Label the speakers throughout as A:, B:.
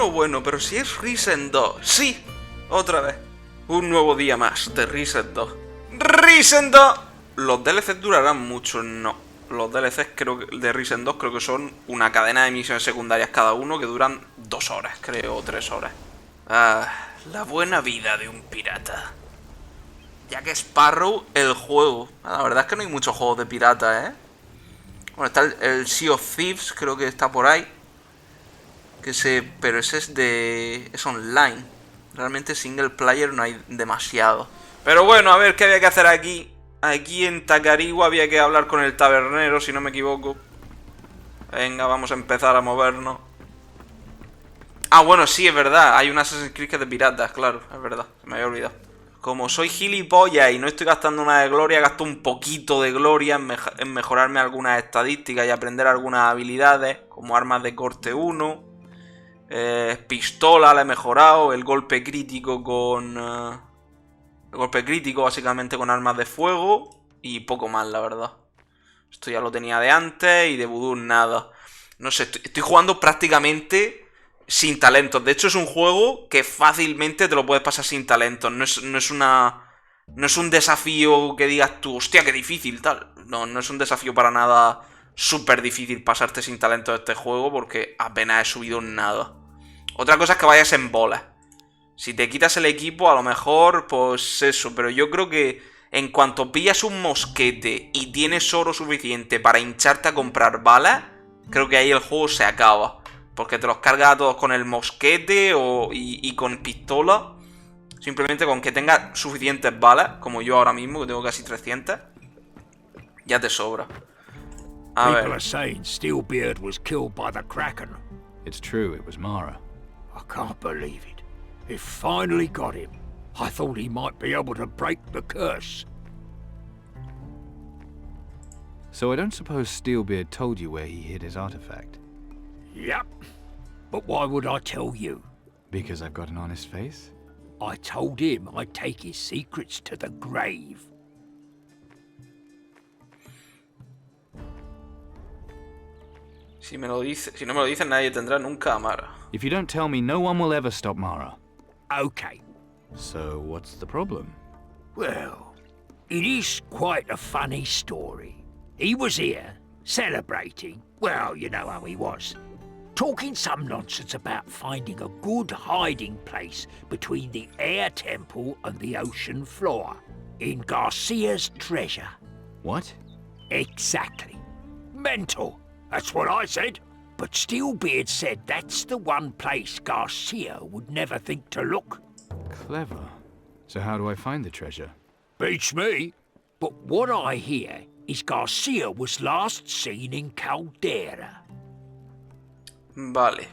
A: bueno, pero si es Risen 2. Sí, otra vez. Un nuevo día más de Risen 2. ¡Risen 2! Los DLCs durarán mucho, no. Los DLCs creo que, de Risen 2 creo que son una cadena de misiones secundarias cada uno que duran 2 horas, creo, o 3 horas. Ah, la buena vida de un pirata. Jack Sparrow, el juego. La verdad es que no hay muchos juegos de pirata, ¿eh? Bueno, está el Sea of Thieves, creo que está por ahí. Pero ese es online. Realmente single player no hay demasiado. Pero bueno, a ver qué había que hacer aquí. Aquí en Tacarigua había que hablar con el tabernero, si no me equivoco. Venga, vamos a empezar a movernos. Ah, bueno, sí, es verdad. Hay un Assassin's Creed que es de piratas, claro, es verdad. Se me había olvidado. Como soy gilipollas y no estoy gastando una de gloria, gasto un poquito de gloria en mejorarme algunas estadísticas y aprender algunas habilidades, como armas de corte 1, pistola la he mejorado, el golpe crítico con... el golpe crítico básicamente con armas de fuego y poco más, la verdad. Esto ya lo tenía de antes y de vudú nada. No sé, estoy jugando prácticamente... sin talentos. De hecho es un juego que fácilmente te lo puedes pasar sin talentos. No es un desafío que digas tú, hostia, qué difícil, tal. No es un desafío para nada súper difícil pasarte sin talentos de este juego porque apenas he subido nada. Otra cosa es que vayas en bolas. Si te quitas el equipo, a lo mejor, pues eso. Pero yo creo que en cuanto pillas un mosquete y tienes oro suficiente para hincharte a comprar balas, creo que ahí el juego se acaba. Porque te los cargas a todos con el mosquete y con pistola. Simplemente con que tengas suficientes balas, como yo ahora mismo, que tengo casi 300, ya te sobra. A ver.
B: People are saying Steelbeard was killed by the Kraken.
C: It's true, it was Mara.
B: I can't believe it. It finally got him. I thought he might be able to break the curse.
C: So I don't suppose Steelbeard told you where he hid his artifact?
B: Yep. But why would I tell you?
C: Because I've got an honest face?
B: I told him I'd take his secrets to the grave.
A: Si no me lo dices, nadie tendrá nunca a Mara.
C: If you don't tell me, no one will ever stop Mara.
B: Okay.
C: So what's the problem?
B: Well, it is quite a funny story. He was here, celebrating. Well, you know how he was. Talking some nonsense about finding a good hiding place between the air temple and the ocean floor. In Garcia's treasure.
C: What?
B: Exactly. Mental. That's what I said. But Steelbeard said that's the one place Garcia would never think to look.
C: Clever. So how do I find the treasure?
B: Beats me. But what I hear is Garcia was last seen in Caldera.
A: Vale.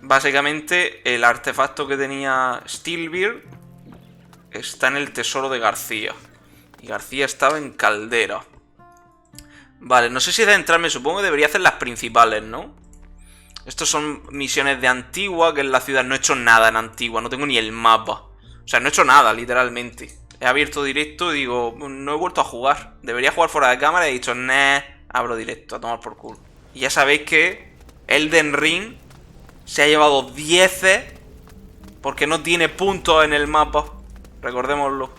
A: Básicamente, el artefacto que tenía Steelbeard está en el tesoro de García. Y García estaba en Caldera. Vale, no sé si centrarme, supongo que debería hacer las principales, ¿no? Estos son misiones de Antigua, que es la ciudad. No he hecho nada en Antigua, no tengo ni el mapa. O sea, no he hecho nada, literalmente. He abierto directo y digo, no he vuelto a jugar. Debería jugar fuera de cámara y he dicho, nah, abro directo, a tomar por culo. Y ya sabéis que Elden Ring se ha llevado 10 porque no tiene puntos en el mapa. Recordémoslo.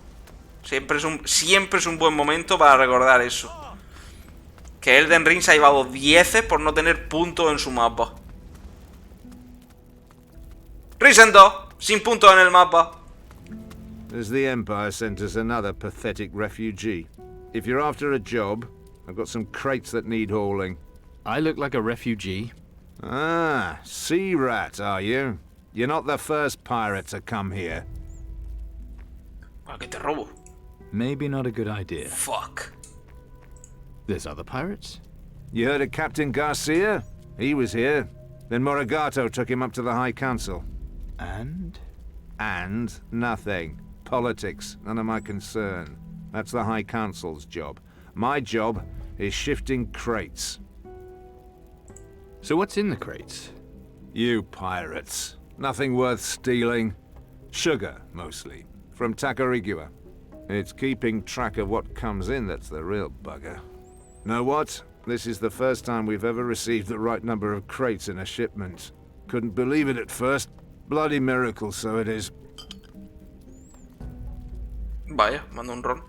A: Siempre es un buen momento para recordar eso. Que Elden Ring se ha llevado 10 por no tener puntos en su mapa. Risen 2, sin puntos en el mapa.
D: As the Empire sent us another pathetic refugee. If you're after a job, I've got some crates that need hauling.
C: I look like a refugee.
D: Ah, sea rat, are you? You're not the first pirate to come here.
A: ¿A qué te robo?
C: Maybe not a good idea.
A: Fuck.
C: There's other pirates?
D: You heard of Captain Garcia? He was here. Then Morigato took him up to the High Council.
C: And?
D: And nothing. Politics, none of my concern. That's the High Council's job. My job is shifting crates.
C: So what's in the crates?
D: You pirates. Nothing worth stealing. Sugar, mostly. From Tacarigua. It's keeping track of what comes in that's the real bugger. Know what? This is the first time we've ever received the right number of crates in a shipment. Couldn't believe it at first. Bloody miracle, so it is.
A: Vaya, mando un ron.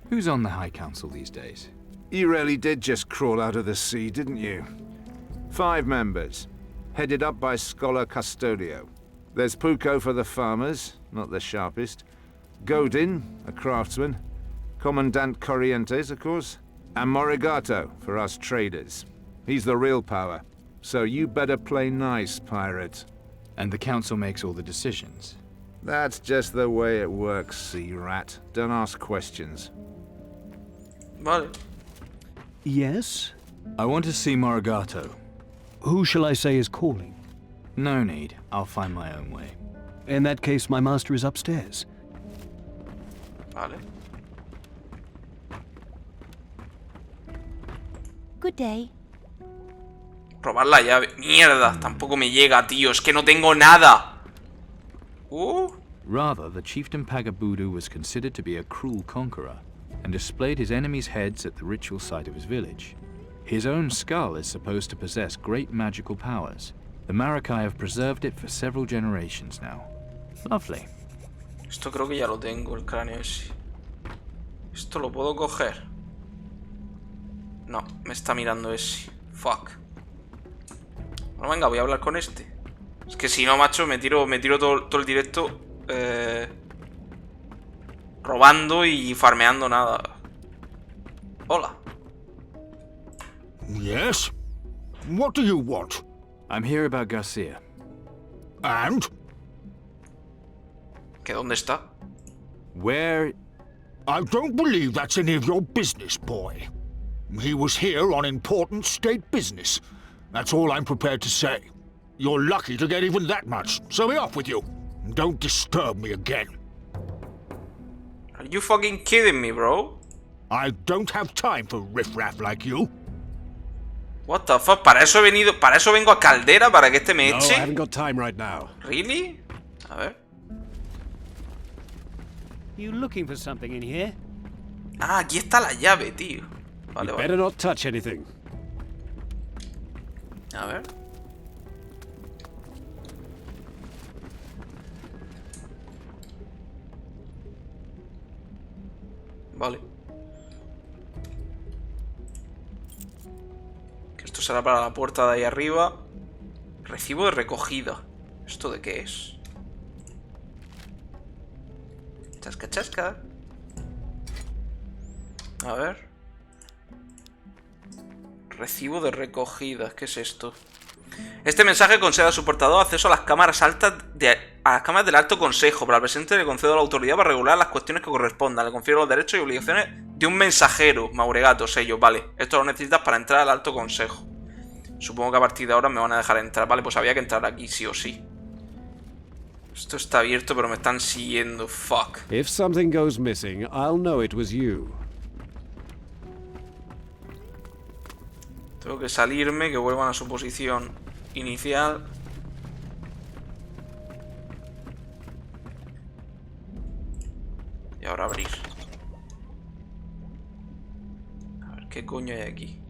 C: Who's on the High Council these days?
D: You really did just crawl out of the sea, didn't you? 5 members, headed up by Scholar Custodio. There's Puko for the farmers, not the sharpest. Godin, a craftsman. Commandant Corrientes, of course. And Morigato for us traders. He's the real power. So you better play nice, pirate.
C: And the council makes all the decisions.
D: That's just the way it works, sea rat. Don't ask questions.
A: Vale.
E: Yes?
C: I want to see Morigato.
E: Who shall I say is calling?
C: No need. I'll find my own way.
E: In that case, my master is upstairs.
A: Vale.
F: Good day.
A: Robar la llave. Mierda, tampoco me llega, tío. Es que no tengo nada.
C: Rather, the chieftain Pagabudu was considered to be a cruel conqueror and displayed his enemies' heads at the ritual site of his village. His own skull is supposed to possess great magical powers. The Maracai have preserved it for several generations now. Lovely.
A: Esto creo que ya lo tengo, el cráneo ese. ¿Esto lo puedo coger? No, me está mirando ese. Fuck. Bueno, venga, voy a hablar con este. Es que si no, macho, me tiro todo el directo robando y farmeando nada. Hola.
B: Yes? What do you want?
C: I'm here about Garcia.
B: And?
A: ¿Que dónde está?
C: Where...
B: I don't believe that's any of your business, boy. He was here on important state business. That's all I'm prepared to say. You're lucky to get even that much, so be off with you. Don't disturb me again.
A: Are you fucking kidding me, bro?
B: I don't have time for riffraff like you.
A: What the fuck? ¿Para eso vengo a Caldera? ¿Para que este me
G: No, I
A: eche?
G: haven't got time right now.
A: ¿Really? A ver.
E: You looking for something in here?
A: Ah, aquí está la llave, tío. Vale,
G: You
A: vale.
G: better not touch anything.
A: A ver. Vale. Que esto será para la puerta de ahí arriba. Recibo de recogida. ¿Esto de qué es? Chasca, chasca. A ver. Recibo de recogida. ¿Qué es esto? Este mensaje concede a su portador acceso a las cámaras altas a las cámaras del Alto Consejo. Para el presente le concedo la autoridad para regular las cuestiones que correspondan. Le confiero los derechos y obligaciones de un mensajero. Mauregato, sello, vale. Esto lo necesitas para entrar al Alto Consejo. Supongo que a partir de ahora me van a dejar entrar. Vale, pues había que entrar aquí sí o sí. Esto está abierto, pero me están siguiendo. Fuck.
G: If something goes missing, I'll know it was you.
A: Tengo que salirme, que vuelvan a su posición inicial. Y ahora abrir. A ver, ¿qué coño hay aquí?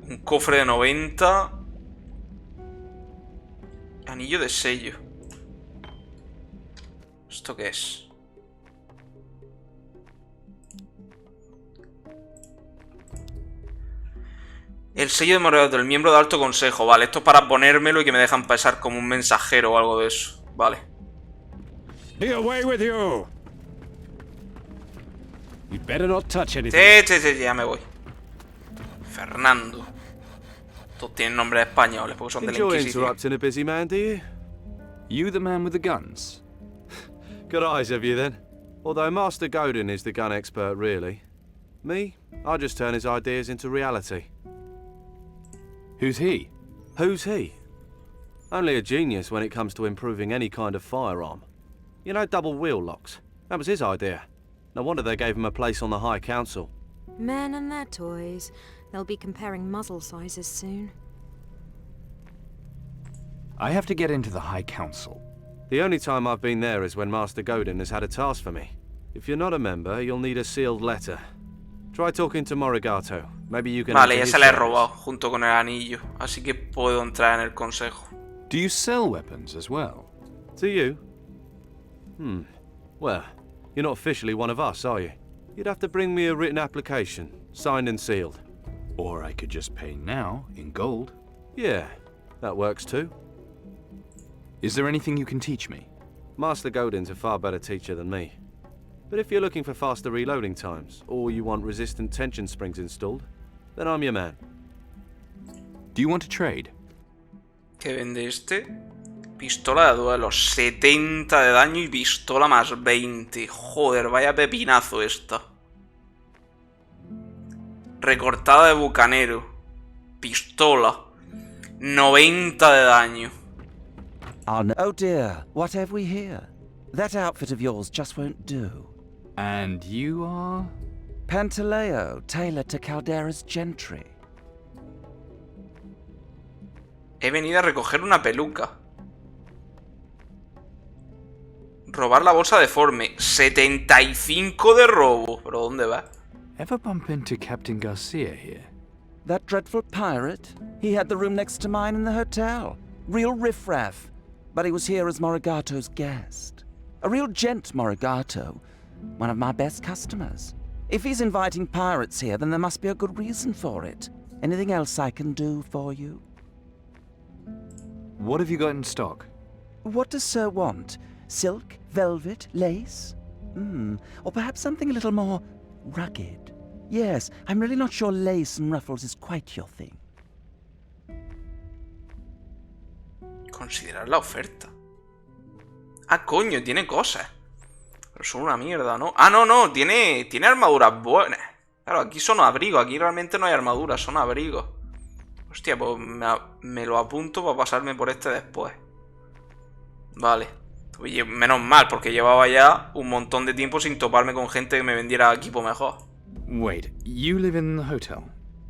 A: Un cofre de 90. Anillo de sello. ¿Esto qué es? El sello de Morigato, el miembro de Alto Consejo. Vale, esto es para ponérmelo y que me dejan pasar como un mensajero o algo de eso. Vale.
G: Be away with you. You better not touch anything.
A: Sí, ya me voy. Fernando. Todos tienen nombres españoles porque son de la Inquisición.
H: interrupting a busy man, do you?
C: You the man with the guns?
H: Good eyes have you then. Although Master Godin is the gun expert, really. Me, I just turn his ideas into reality.
C: Who's he?
H: Who's he? Only a genius when it comes to improving any kind of firearm. You know, double wheel locks. That was his idea. No wonder they gave him a place on the High Council.
F: Men and their toys. They'll be comparing muzzle sizes soon.
C: I have to get into the High Council.
H: The only time I've been there is when Master Godin has had a task for me. If you're not a member, you'll need a sealed letter. Try talking to Morigato. Maybe you can...
A: Vale,
H: enter
A: ya
H: his
A: se la he
H: service.
A: robado junto con el anillo. Así que puedo entrar en el consejo.
C: Do you sell weapons as well?
H: To you? Well, you're not officially one of us, are you? You'd have to bring me a written application, signed and sealed.
C: Or I could just pay now, in gold.
H: Yeah, that works too.
C: Is there anything you can teach me?
H: Master Godin's a far better teacher than me. But if you're looking for faster reloading times, or you want resistant tension springs installed, then I'm your man.
C: Do you want to trade?
A: ¿Qué vende este? Pistola de duelo, 70 de daño y pistola más 20. Joder, vaya pepinazo esta. Recortada de bucanero. Pistola. 90 de daño.
I: Oh dear, what have we here? That outfit of yours just won't do.
C: And you are?
I: Pantaleo, tailor to Caldera's gentry.
A: He venido a recoger una peluca. Robar la bolsa deforme. 75 de robo. ¿Pero dónde va?
C: Ever bump into Captain Garcia here?
I: That dreadful pirate? He had the room next to mine in the hotel. Real riffraff. But he was here as Morigato's guest. A real gent, Morigato. One of my best customers. If he's inviting pirates here, then there must be a good reason for it. Anything else I can do for you?
C: What have you got in stock?
I: What does Sir want? Silk, velvet, lace? Or perhaps something a little more rugged? Yes, I'm really not sure lace and ruffles is quite your thing.
A: Considerar la oferta. Ah, coño, tiene cosas. Pero son una mierda, ¿no? Ah, no, tiene armaduras buenas. Claro, aquí son abrigos. Aquí realmente no hay armaduras, son abrigos. Hostia, pues me lo apunto para pasarme por este después. Vale. Oye, menos mal, porque llevaba ya un montón de tiempo sin toparme con gente que me vendiera equipo mejor.
C: Wait, you live in the hotel?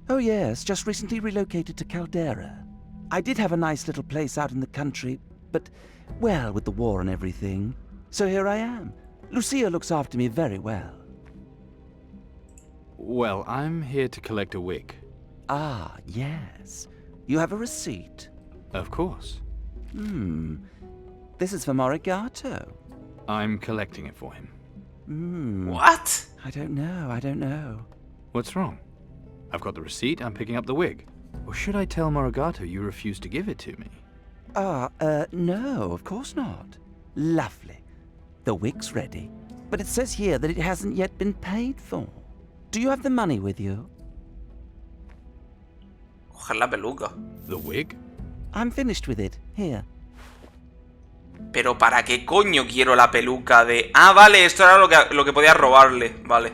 I: Oh yes, just recently relocated to Caldera. I did have a nice little place out in the country, but, well, with the war and everything. So here I am. Lucia looks after me very well.
C: Well, I'm here to collect a wig.
I: Ah, yes. You have a receipt?
C: Of course.
I: This is for Morigato.
C: I'm collecting it for him.
A: What?
I: I don't know.
C: What's wrong? I've got the receipt, I'm picking up the wig. Or should I tell Morigato you refuse to give it to me?
I: No, of course not. Lovely. The wig's ready. But it says here that it hasn't yet been paid for. Do you have the money with you?
A: Coger la peluca.
C: The wig?
I: I'm finished with it. Here.
A: Pero ¿para qué coño quiero la peluca de...? Ah, vale, esto era lo que podía robarle. Vale.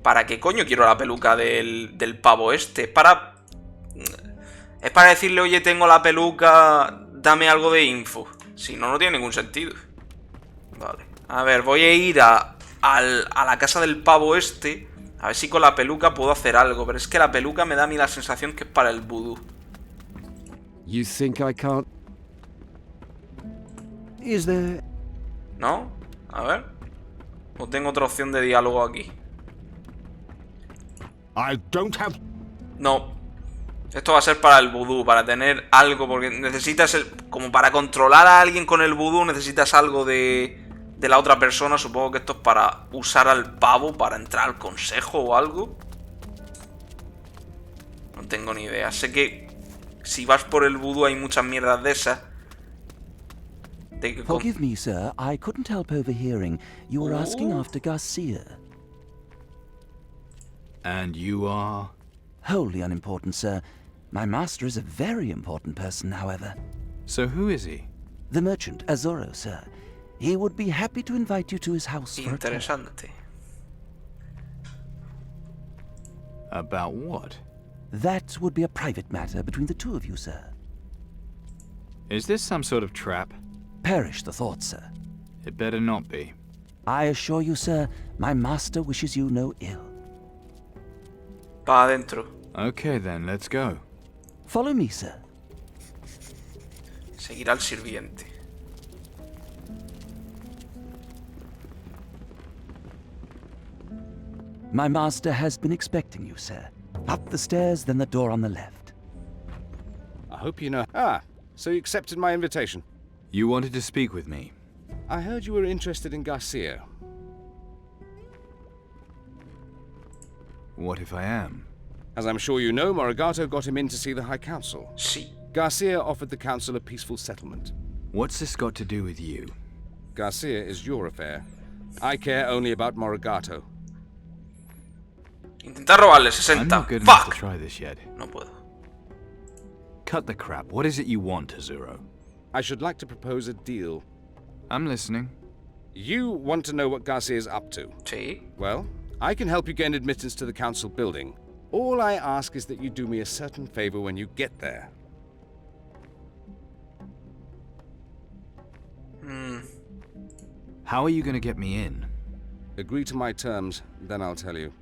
A: ¿Para qué coño quiero la peluca del pavo este? Es para decirle, oye, tengo la peluca, dame algo de info. Si no, no tiene ningún sentido. Vale. A ver, voy a ir a la casa del pavo este. A ver si con la peluca puedo hacer algo. Pero es que la peluca me da a mí la sensación que es para el vudú.
G: You think I can't... Is there...
A: ¿No? A ver. O tengo otra opción de diálogo aquí.
G: I don't have...
A: No. Esto va a ser para el vudú, para tener algo, porque necesitas, como para controlar a alguien con el vudú, necesitas algo de la otra persona. Supongo que esto es para usar al pavo, para entrar al consejo o algo. No tengo ni idea. Sé que si vas por el vudú hay muchas mierdas de esas.
I: Forgive me, sir. I couldn't help overhearing. You were asking after Garcia.
C: And you are?
I: Wholly unimportant, sir. My master is a very important person, however.
C: So who is he?
I: The merchant, Azoro, sir. He would be happy to invite you to his house for a talk.
A: Interesante.
C: About what?
I: That would be a private matter between the two of you, sir.
C: Is this some sort of trap?
I: Perish the thought, sir.
C: It better not be.
I: I assure you, sir, my master wishes you no ill.
A: Pa' adentro.
C: Okay then, let's go.
I: Follow me, sir.
A: Seguirá al sirviente.
I: My master has been expecting you, sir. Up the stairs, then the door on the left.
D: I hope you know. Ah, so you accepted my invitation.
C: You wanted to speak with me.
D: I heard you were interested in Garcia.
C: What if I am?
D: As I'm sure you know, Morigato got him in to see the High Council.
A: Sí.
D: Garcia offered the Council a peaceful settlement.
C: What's this got to do with you?
D: Garcia is your affair. I care only about Morigato.
A: Intentar robarle
C: I'm
A: 60.
C: not good enough to
A: Fuck.
C: try this yet.
A: No puedo.
C: Cut the crap. What is it you want, Azuro?
D: I should like to propose a deal.
C: I'm listening.
D: You want to know what Garcia's up to.
A: Sí.
D: Well, I can help you gain admittance to the Council building. All I ask is that you do me a certain favor when you get there.
C: How are you going to get me in?
D: Agree to my terms, then I'll tell you.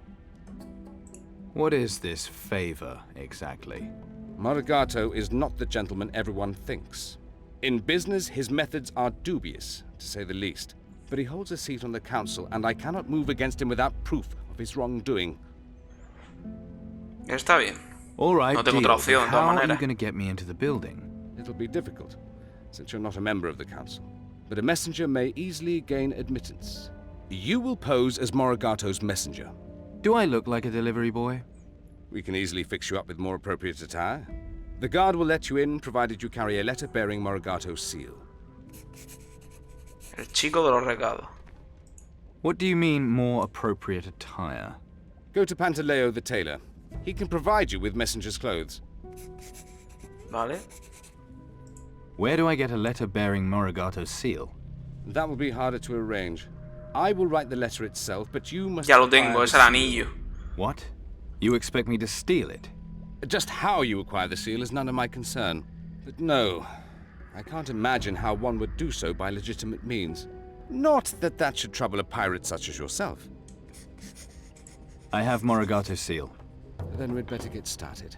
C: What is this favor, exactly?
D: Morigato is not the gentleman everyone thinks. In business, his methods are dubious, to say the least. But he holds a seat on the council, and I cannot move against him without proof of his wrongdoing.
A: Está bien.
C: All right,
A: No tengo
C: deal,
A: otra opción,
C: but
A: de
C: how
A: todas
C: are you
A: maneras.
C: going to get me into the building?
D: It'll be difficult, since you're not a member of the council. But a messenger may easily gain admittance. You will pose as Morigato's messenger.
C: Do I look like a delivery boy?
D: We can easily fix you up with more appropriate attire. The guard will let you in, provided you carry a letter bearing Morigato's seal.
A: El chico de los recados.
C: What do you mean, more appropriate attire?
D: Go to Pantaleo the tailor. He can provide you with messenger's clothes.
A: Vale.
C: Where do I get a letter bearing Morigato's seal?
D: That will be harder to arrange. I will write the letter itself, but you must...
A: Ya lo
D: acquire
A: tengo,
D: the
A: es el
D: seal.
A: anillo.
C: What? You expect me to steal it?
D: Just how you acquire the seal is none of my concern. But no, I can't imagine how one would do so by legitimate means. Not that that should trouble a pirate such as yourself.
C: I have Morigato's seal.
D: Then we'd better get started.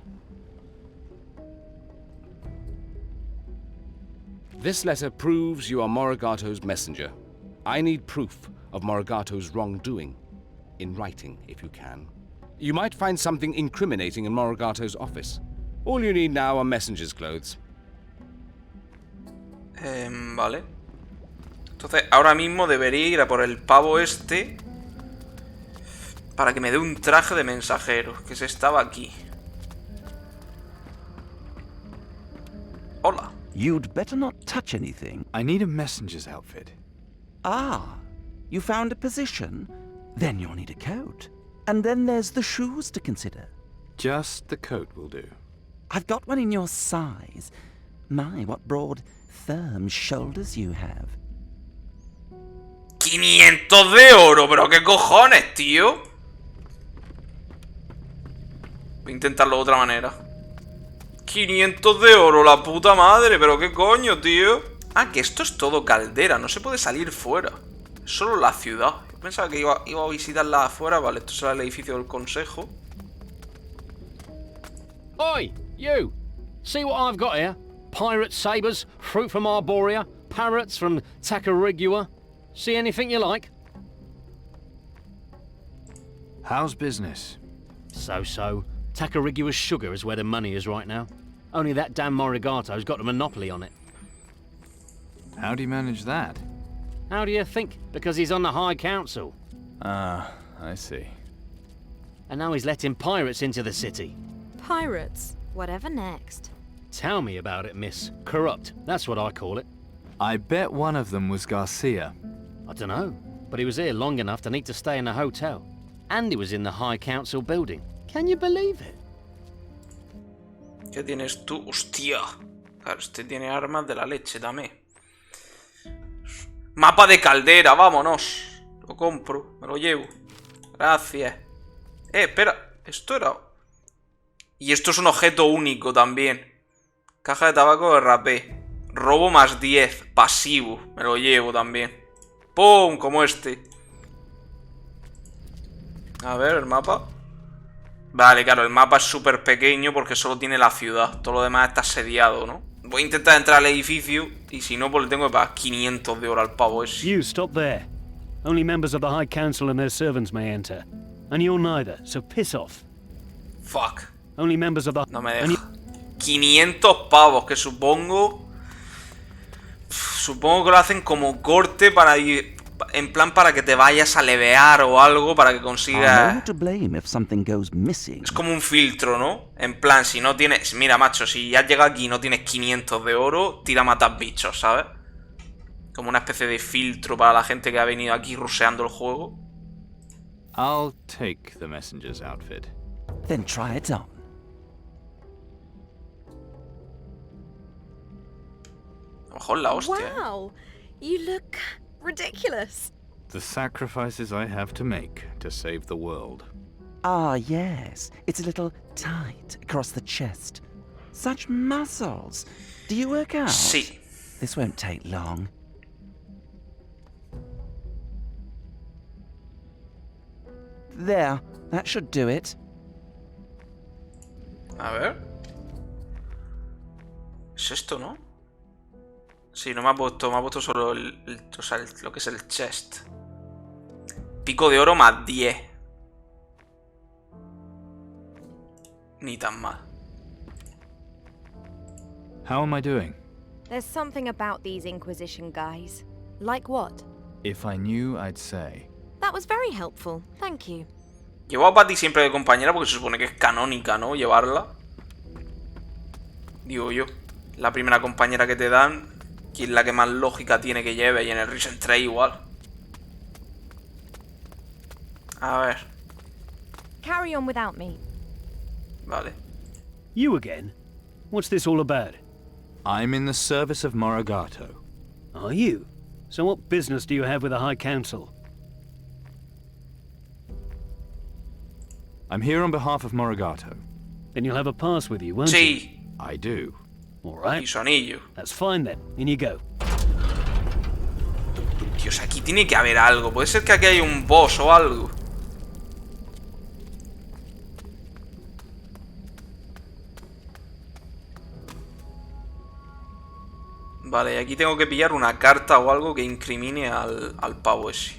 D: This letter proves you are Morigato's messenger. I need proof of Morigato's wrongdoing. In writing, if you can. You might find something incriminating in Morigato's office. All you need now are messenger's clothes.
A: Vale. Entonces, ahora mismo debería ir a por el pavo este para que me dé un traje de mensajero, que se estaba aquí. Hola.
I: You'd better not touch anything.
C: I need a messenger's outfit.
I: Ah, you found a position? Then you'll need a coat. And then there's the shoes to consider.
C: Just the coat will do.
I: I've got one in your size. My, what broad, firm shoulders you have.
A: 500 de oro, pero qué cojones, tío. Voy a intentarlo de otra manera. 500 de oro, la puta madre, pero qué coño, tío. Ah, que esto es todo Caldera, no se puede salir fuera. Es solo la ciudad. Yo pensaba que iba a visitarla afuera. Vale, esto será el edificio del consejo.
E: Oi, you! See what I've got here? Pirate sabres, fruit from Arborea, parrots from Tacarigua. See anything you like?
C: How's business?
E: So-so. Tacarigua's sugar is where the money is right now. Only that damn Morigato's got a monopoly on it.
C: How do you manage that?
E: How do you think? Because he's on the High Council.
C: Ah, I see.
E: And now he's letting pirates into the city.
F: Pirates. Whatever next.
E: Tell me about it, miss. Corrupt. That's what I call it.
C: I bet one of them was Garcia.
E: I don't know. But he was here long enough to need to stay in a hotel. And he was in the High Council building. Can you believe it?
A: ¿Qué tienes tú? ¡Hostia! Claro, este tiene armas de la leche también. Mapa de Caldera, vámonos. Lo compro, me lo llevo. Gracias. Espera, esto era... Y esto es un objeto único también. Caja de tabaco de rapé. Robo más 10, pasivo. Me lo llevo también. ¡Pum! Como este. A ver, el mapa. Vale, claro, el mapa es súper pequeño porque solo tiene la ciudad. Todo lo demás está asediado, ¿no? Voy a intentar entrar al edificio y si no, pues le tengo que pagar 500 de oro al pavo ese.
E: You stop there. Only members of the High Council and their servants may enter. And you're neither, so piss off.
A: Fuck.
E: Only members of the...
A: No me deja. 500 pavos, que supongo... Supongo que lo hacen como corte para ir... En plan para que te vayas a levear o algo, para que consigas... Es como un filtro, ¿no? En plan, si no tienes... Mira, macho, si has llegado aquí y no tienes 500 de oro, tira a matar bichos, ¿sabes? Como una especie de filtro para la gente que ha venido aquí ruseando el juego.
C: I'll take the messenger's outfit.
I: Then try it on.
A: A lo mejor la hostia.
F: Wow, you look ridiculous.
C: The sacrifices I have to make to save the world.
I: Ah, yes. It's a little tight across the chest. Such muscles. Do you work out?
A: Sí.
I: This won't take long. There. That should do it.
A: A ver. ¿Es esto, no? Sí, no me ha puesto solo o sea, lo que es el chest. Pico de oro más 10. Ni tan mal.
C: How am I doing?
J: There's something about these Inquisition guys. Like what?
C: If I knew, I'd say.
F: That was very helpful. Thank you.
A: Llevo a Patty siempre de compañera porque se supone que es canónica, ¿no? Llevarla. Digo yo. La primera compañera que te dan, que es la que más lógica tiene que lleve. Y en el Recent 3 igual. A ver.
J: Carry on without me.
A: Vale.
E: You again? What's this all about?
C: I'm in the service of Morigato.
E: Are you? So what business do you have with the High Council?
C: I'm here on behalf of Morigato.
E: Then you'll have a pass with you, won't you?
A: Sí.
C: I do.
E: All right.
A: Y su anillo.
E: That's fine then. In you go.
A: Dios, aquí tiene que haber algo. Puede ser que aquí haya un boss o algo. Vale, y aquí tengo que pillar una carta o algo que incrimine al pavo ese.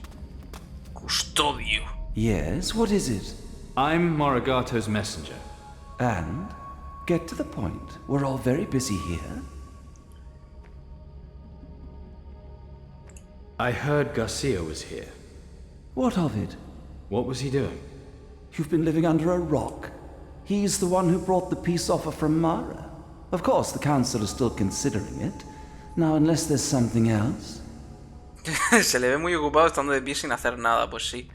A: Custodio.
I: Yes, what is it?
C: I'm Morigato's messenger.
I: And? Get to the point. We're all very busy here.
C: I heard Garcia was here.
I: What of it?
C: What was he doing?
I: You've been living under a rock. He's the one who brought the peace offer from Mara. Of course, the Council is still considering it. Now, unless there's something else.
A: Se le ve muy ocupado estando de pie sin hacer nada, pues sí.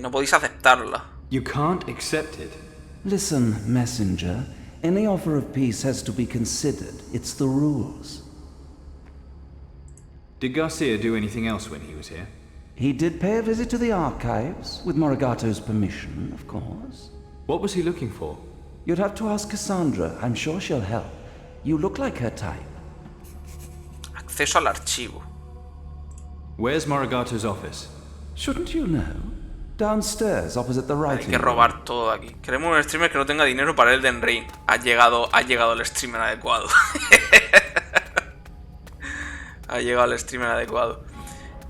A: No podéis aceptarla.
C: You can't accept it.
I: Listen, messenger. Any offer of peace has to be considered. It's the rules.
C: Did Garcia do anything else when he was here?
I: He did pay a visit to the archives, with Morigato's permission, of course.
C: What was he looking for?
I: You'd have to ask Cassandra. I'm sure she'll help. You look like her type.
A: Acceso al archivo.
C: Where's Morigato's office?
I: Shouldn't you know? Downstairs, opposite the
A: Hay
I: writing
A: que
I: room.
A: robar todo aquí. Queremos un streamer que no tenga dinero para el Den Ring. Ha llegado el streamer adecuado. Ha llegado el streamer adecuado.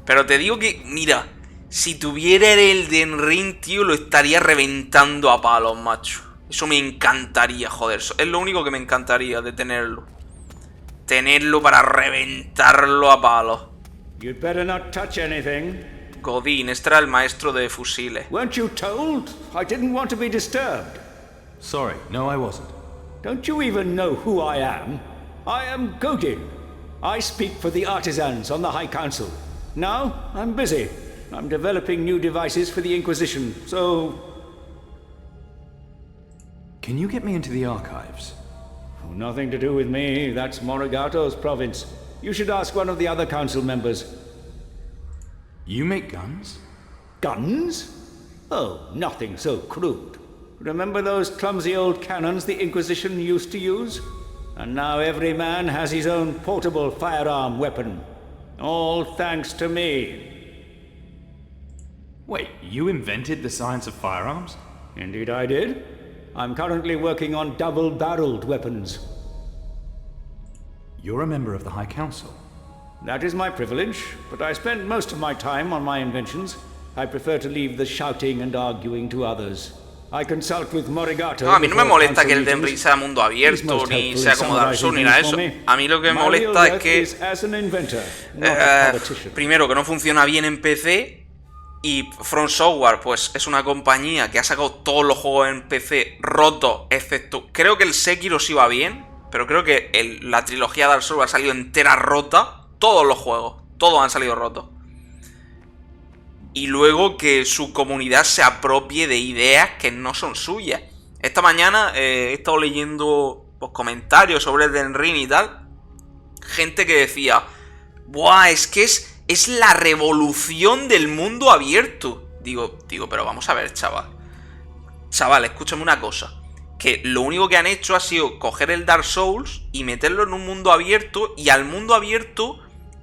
A: Pero te digo que, mira, si tuviera el Den Ring, tío, lo estaría reventando a palos, macho. Eso me encantaría, joder. Es lo único que me encantaría de tenerlo. Tenerlo para reventarlo a palos.
B: You'd better not touch anything.
A: Godín, este era el maestro de fusiles.
B: Weren't you told? I didn't want to be disturbed.
C: Sorry, no I wasn't.
B: Don't you even know who I am? I am Godin. I speak for the artisans on the High Council. Now, I'm busy. I'm developing new devices for the Inquisition, so...
C: Can you get me into the archives?
B: Oh, nothing to do with me. That's Morigato's province. You should ask one of the other council members.
C: You make guns?
B: Guns? Oh, nothing so crude. Remember those clumsy old cannons the Inquisition used to use? And now every man has his own portable firearm weapon. All thanks to me.
C: Wait, you invented the science of firearms?
B: Indeed I did. I'm currently working on double-barreled weapons.
C: You're a member of the High Council.
B: That is my privilege, but I spend most of my time on my inventions.
K: I prefer to leave the shouting and arguing to others. I consult with Morigato.
A: No, a mí no me
K: before
A: molesta que
K: council
A: el Den Ring
K: meetings.
A: sea mundo abierto, ni sea como Dark Souls, ni nada de eso. A mí lo que me
K: My real
A: molesta es
K: work
A: que...
K: is as an inventor, not a politician.
A: primero, que no funciona bien en PC. Y From Software, pues es una compañía que ha sacado todos los juegos en PC rotos, excepto... Creo que el Sekiro sí va bien, pero creo que la trilogía Dark Souls ha salido entera rota. Todos los juegos, todos han salido rotos. Y luego que su comunidad se apropie de ideas que no son suyas. Esta mañana he estado leyendo pues, comentarios sobre el Den Ring y tal. Gente que decía, buah, es que es la revolución del mundo abierto. Digo, pero vamos a ver, chaval. Chaval, escúchame una cosa. Que lo único que han hecho ha sido coger el Dark Souls y meterlo en un mundo abierto. Y al mundo abierto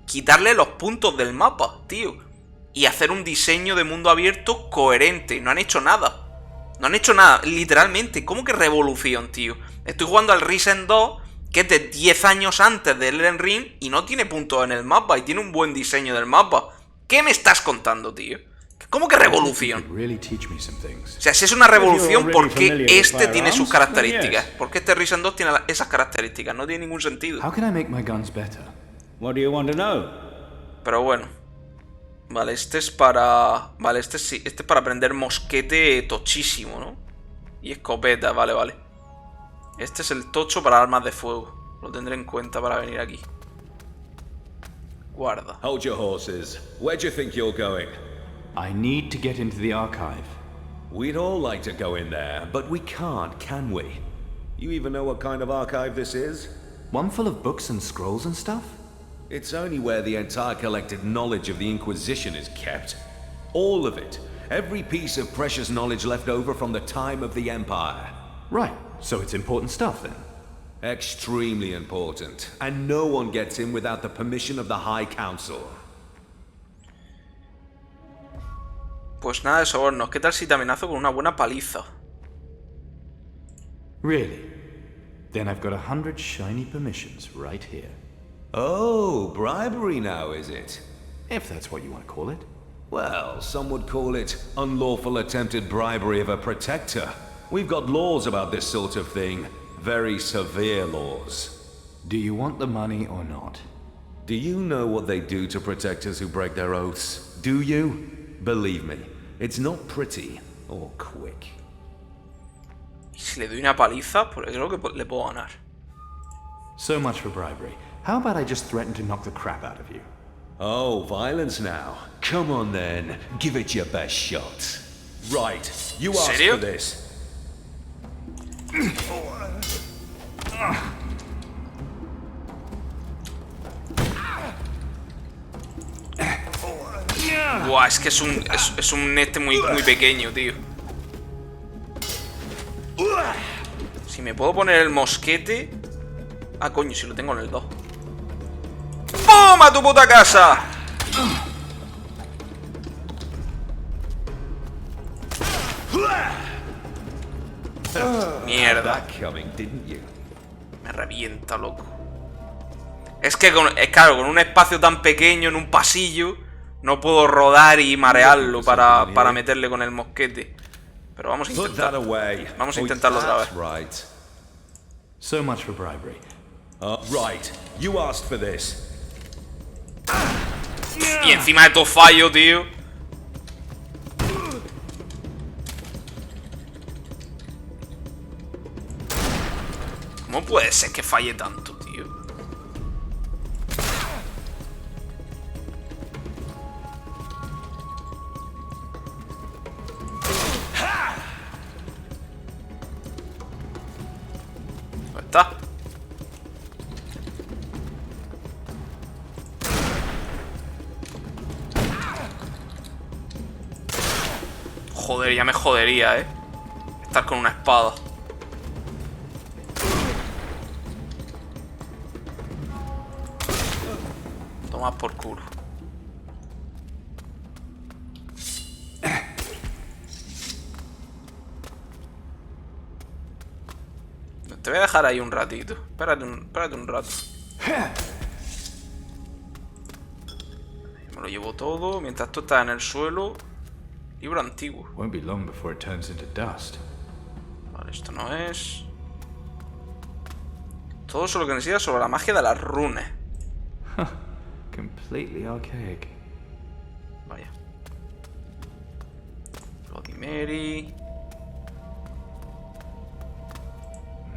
A: quitarle los puntos del mapa, tío. Y hacer un diseño de mundo abierto coherente. No han hecho nada. No han hecho nada, literalmente. ¿Cómo que revolución, tío? Estoy jugando al Risen 2, que es de 10 años antes del Elden Ring, y no tiene puntos en el mapa, y tiene un buen diseño del mapa. ¿Qué me estás contando, tío? ¿Cómo que revolución? O sea, si es una revolución, ¿por qué este tiene sus características? ¿Por qué este Risen 2 tiene esas características? No tiene ningún sentido. Pero bueno. Vale, este es para... Vale, este sí. Este es para prender mosquete tochísimo, ¿no? Y escopeta, vale. Este es el tocho para armas de fuego. Lo tendré en cuenta para venir aquí. Guarda.
L: Hold your horses. Where do you think you're going?
C: I need to get into the archive.
L: We'd all like to go in there, but we can't, can we? You even know what kind of archive this is?
C: One full of books and scrolls and stuff?
L: It's only where the entire collected knowledge of the Inquisition is kept. All of it. Every piece of precious knowledge left over from the time of the Empire.
C: Right, so it's important stuff then.
L: Extremely important. And no one gets in without the permission of the High Council.
A: Pues nada de sobornos. ¿Qué tal si te amenazo con una buena paliza?
C: Really? Then I've got 100 shiny permissions right here.
L: Oh, bribery now, is it?
C: If that's what you want to call it.
L: Well, some would call it unlawful attempted bribery of a protector. We've got laws about this sort of thing. Very severe laws.
C: Do you want the money or not?
L: Do you know what they do to protectors who break their oaths? Do you? Believe me, it's not pretty or quick.
A: Y si le doy una paliza, pues creo que le puedo ganar.
C: So much for bribery. How about I just threaten to knock the crap out of you?
L: Oh, violence now. Come on then, give it your best shot. Right, you asked for this.
A: Buah, es que es un este muy pequeño, tío. Si me puedo poner el mosquete... Ah, coño, si lo tengo en el 2. ¡Pum! ¡A tu puta casa! Mierda. Me revienta, loco. Es que, claro, con un espacio tan pequeño en un pasillo, no puedo rodar y marearlo para meterle con el mosquete. Pero vamos a intentarlo. Vamos a intentarlo otra vez.
C: So much for bribery.
L: Right, you asked for this.
A: Y encima de todo fallo, tío. ¿Cómo puede ser que falle tanto, tío? ¿Dónde está? Joder, ya me jodería, estar con una espada. Toma por culo. Te voy a dejar ahí un ratito. Espérate un rato. Me lo llevo todo. Mientras tú estás en el suelo, Libro antiguo.
C: Won't be long before it turns into dust.
A: Vale, esto no es. Todo sobre lo que necesitas sobre la magia de las runes.
C: Completely archaic.
A: Vaya. Bloody Mary.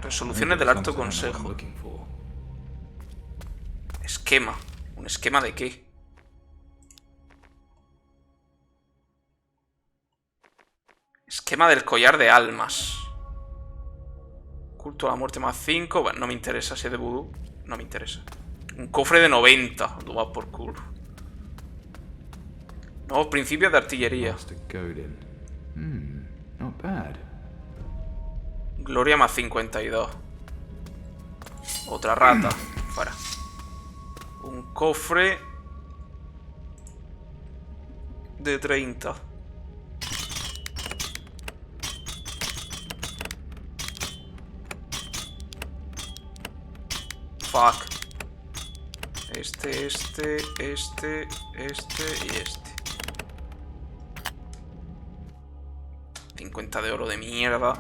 A: Resoluciones del Alto Consejo. Esquema. ¿Un esquema de qué? Esquema del collar de almas. Culto a la muerte más 5. Bueno, no me interesa. Si es de vudú, no me interesa. Un cofre de 90. Lo vas por culo. Nuevos principios de artillería.
C: Not bad.
A: Gloria más 52. Otra rata. Fuera. Un cofre de 30. Fuck. Este y este. 50 de oro de mierda.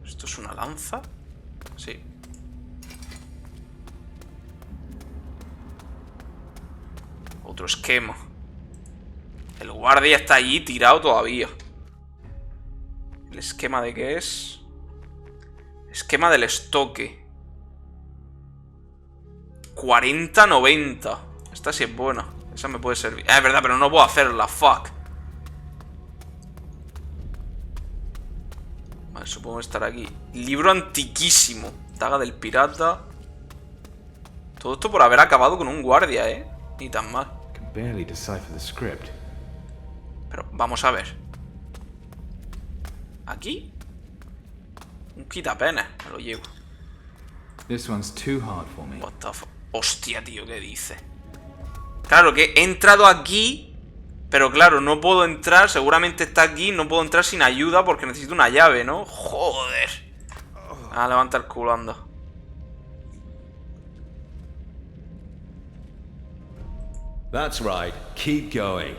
A: ¿Esto es una lanza? Sí. Otro esquema. El guardia está allí tirado todavía. ¿El esquema de qué es? Esquema del estoque. 40-90. Esta sí es buena. Esa me puede servir. Es verdad, pero no puedo hacerla. Fuck. Vale, supongo estar aquí. Libro antiquísimo. Daga del pirata. Todo esto por haber acabado con un guardia, Ni tan mal. Pero vamos a ver. ¿Aquí? Un quitapenes. Me lo llevo. What the fuck. Hostia, tío, ¿qué dice? Claro, que he entrado aquí. Pero claro, no puedo entrar. Seguramente está aquí. No puedo entrar sin ayuda porque necesito una llave, ¿no? Joder. Ah, levanta el culo, anda.
L: That's right. Keep going.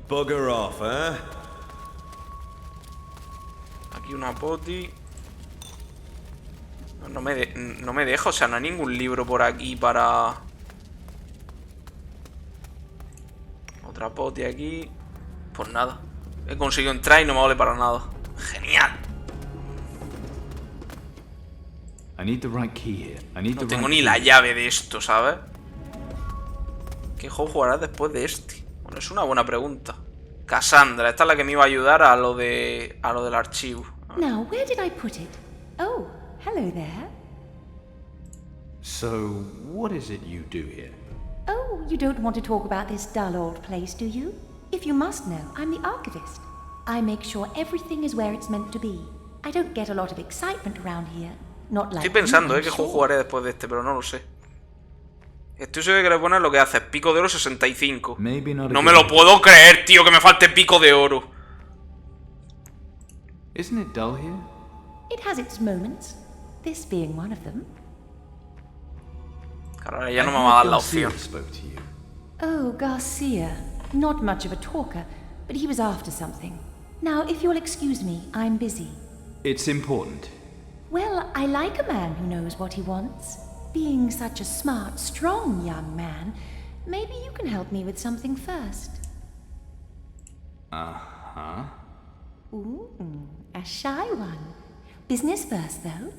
L: Bugger off, eh?
A: Aquí una poti. No me dejo, o sea, no hay ningún libro por aquí para... Otra poti aquí. Pues nada. He conseguido entrar y no me vale para nada. Genial. No tengo ni la llave de esto, ¿sabes? ¿Qué juego jugarás después de este? Bueno, es una buena pregunta. Cassandra, esta es la que me iba a ayudar a lo del archivo.
M: Now, where did I put it? Oh, hello there.
C: So, what is it you do here?
M: Oh, you don't want to talk about this dull old place, do you? If you must know, I'm the archivist. I make sure everything is where it's meant to be. I don't get a lot of excitement around here. Not like
A: Estoy pensando, qué juego jugaré después de este, pero no lo sé. Estoy seguro que le pones lo que haces. Pico de oro 65. No me lo puedo creer, tío, que me falte pico de oro.
C: Isn't it dull here?
M: It has its moments. This being one of them.
A: Claro, ahora ya no me va a dar la opción.
M: Oh, Garcia. Not much of a talker, but he was after something. Now, if you'll excuse me, I'm busy.
C: It's important.
M: Well, I like a man who knows what he wants. Being such a smart, strong young man, maybe you can help me with something first.
C: Uh-huh.
M: Ooh, a shy one. Business first, though.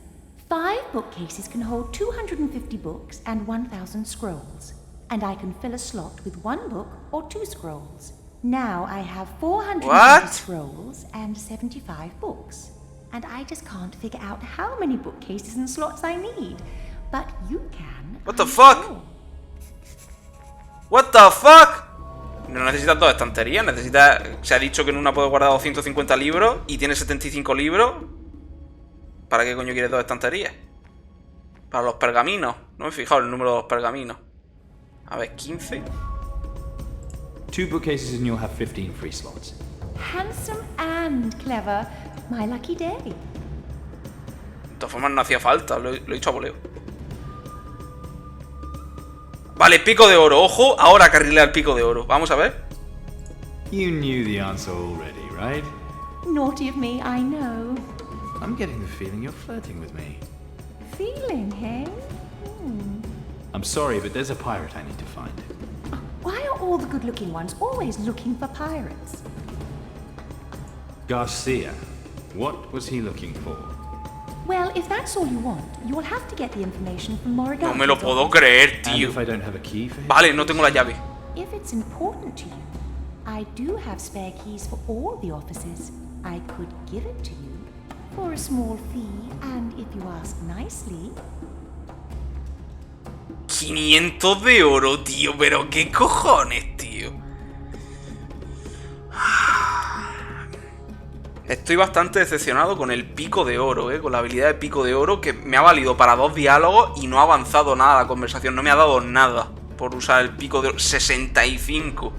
M: 5 bookcases can hold 250 books and 1,000 scrolls. And I can fill a slot with 1 book or 2 scrolls. Now I have 450 scrolls and 75 books. And I just can't figure out how many bookcases and slots I need. But you can.
A: What the fuck? What the fuck? No necesitas 2 estanterías, necesitas... Se ha dicho que en una puedo guardar 250 libros y tiene 75 libros. ¿Para qué coño quieres 2 estanterías? Para los pergaminos. No me he fijado en el número de los pergaminos. A ver, 15.
C: 2 bookcases and you'll have 15 free slots.
M: Handsome and clever. My lucky day.
A: De todas formas no hacía falta, lo he dicho a voleo. Vale, pico de oro, ojo, ahora carrilea el pico de oro. Vamos a ver.
C: You knew the answer already, right?
M: Naughty of me, I know.
C: I'm getting the feeling you're flirting with me.
M: Feeling, hey?
C: I'm sorry, but there's a pirate I need to find.
M: Why are all the good-looking ones always looking for pirates?
C: Garcia. What was he looking for?
M: Well, if that's all you want, you will have to get the information from Morrigan.
A: No me lo puedo creer, tío.
C: If I don't have a key for him?
A: Vale, no tengo la llave.
M: If it's important to you, I do have spare keys for all the offices. I could give it to you for a small fee, and if you ask nicely.
A: 500 de oro, tío, pero qué cojones, tío. Estoy bastante decepcionado con el pico de oro, con la habilidad de pico de oro, que me ha valido para 2 diálogos y no ha avanzado nada la conversación, no me ha dado nada por usar el pico de oro. 65,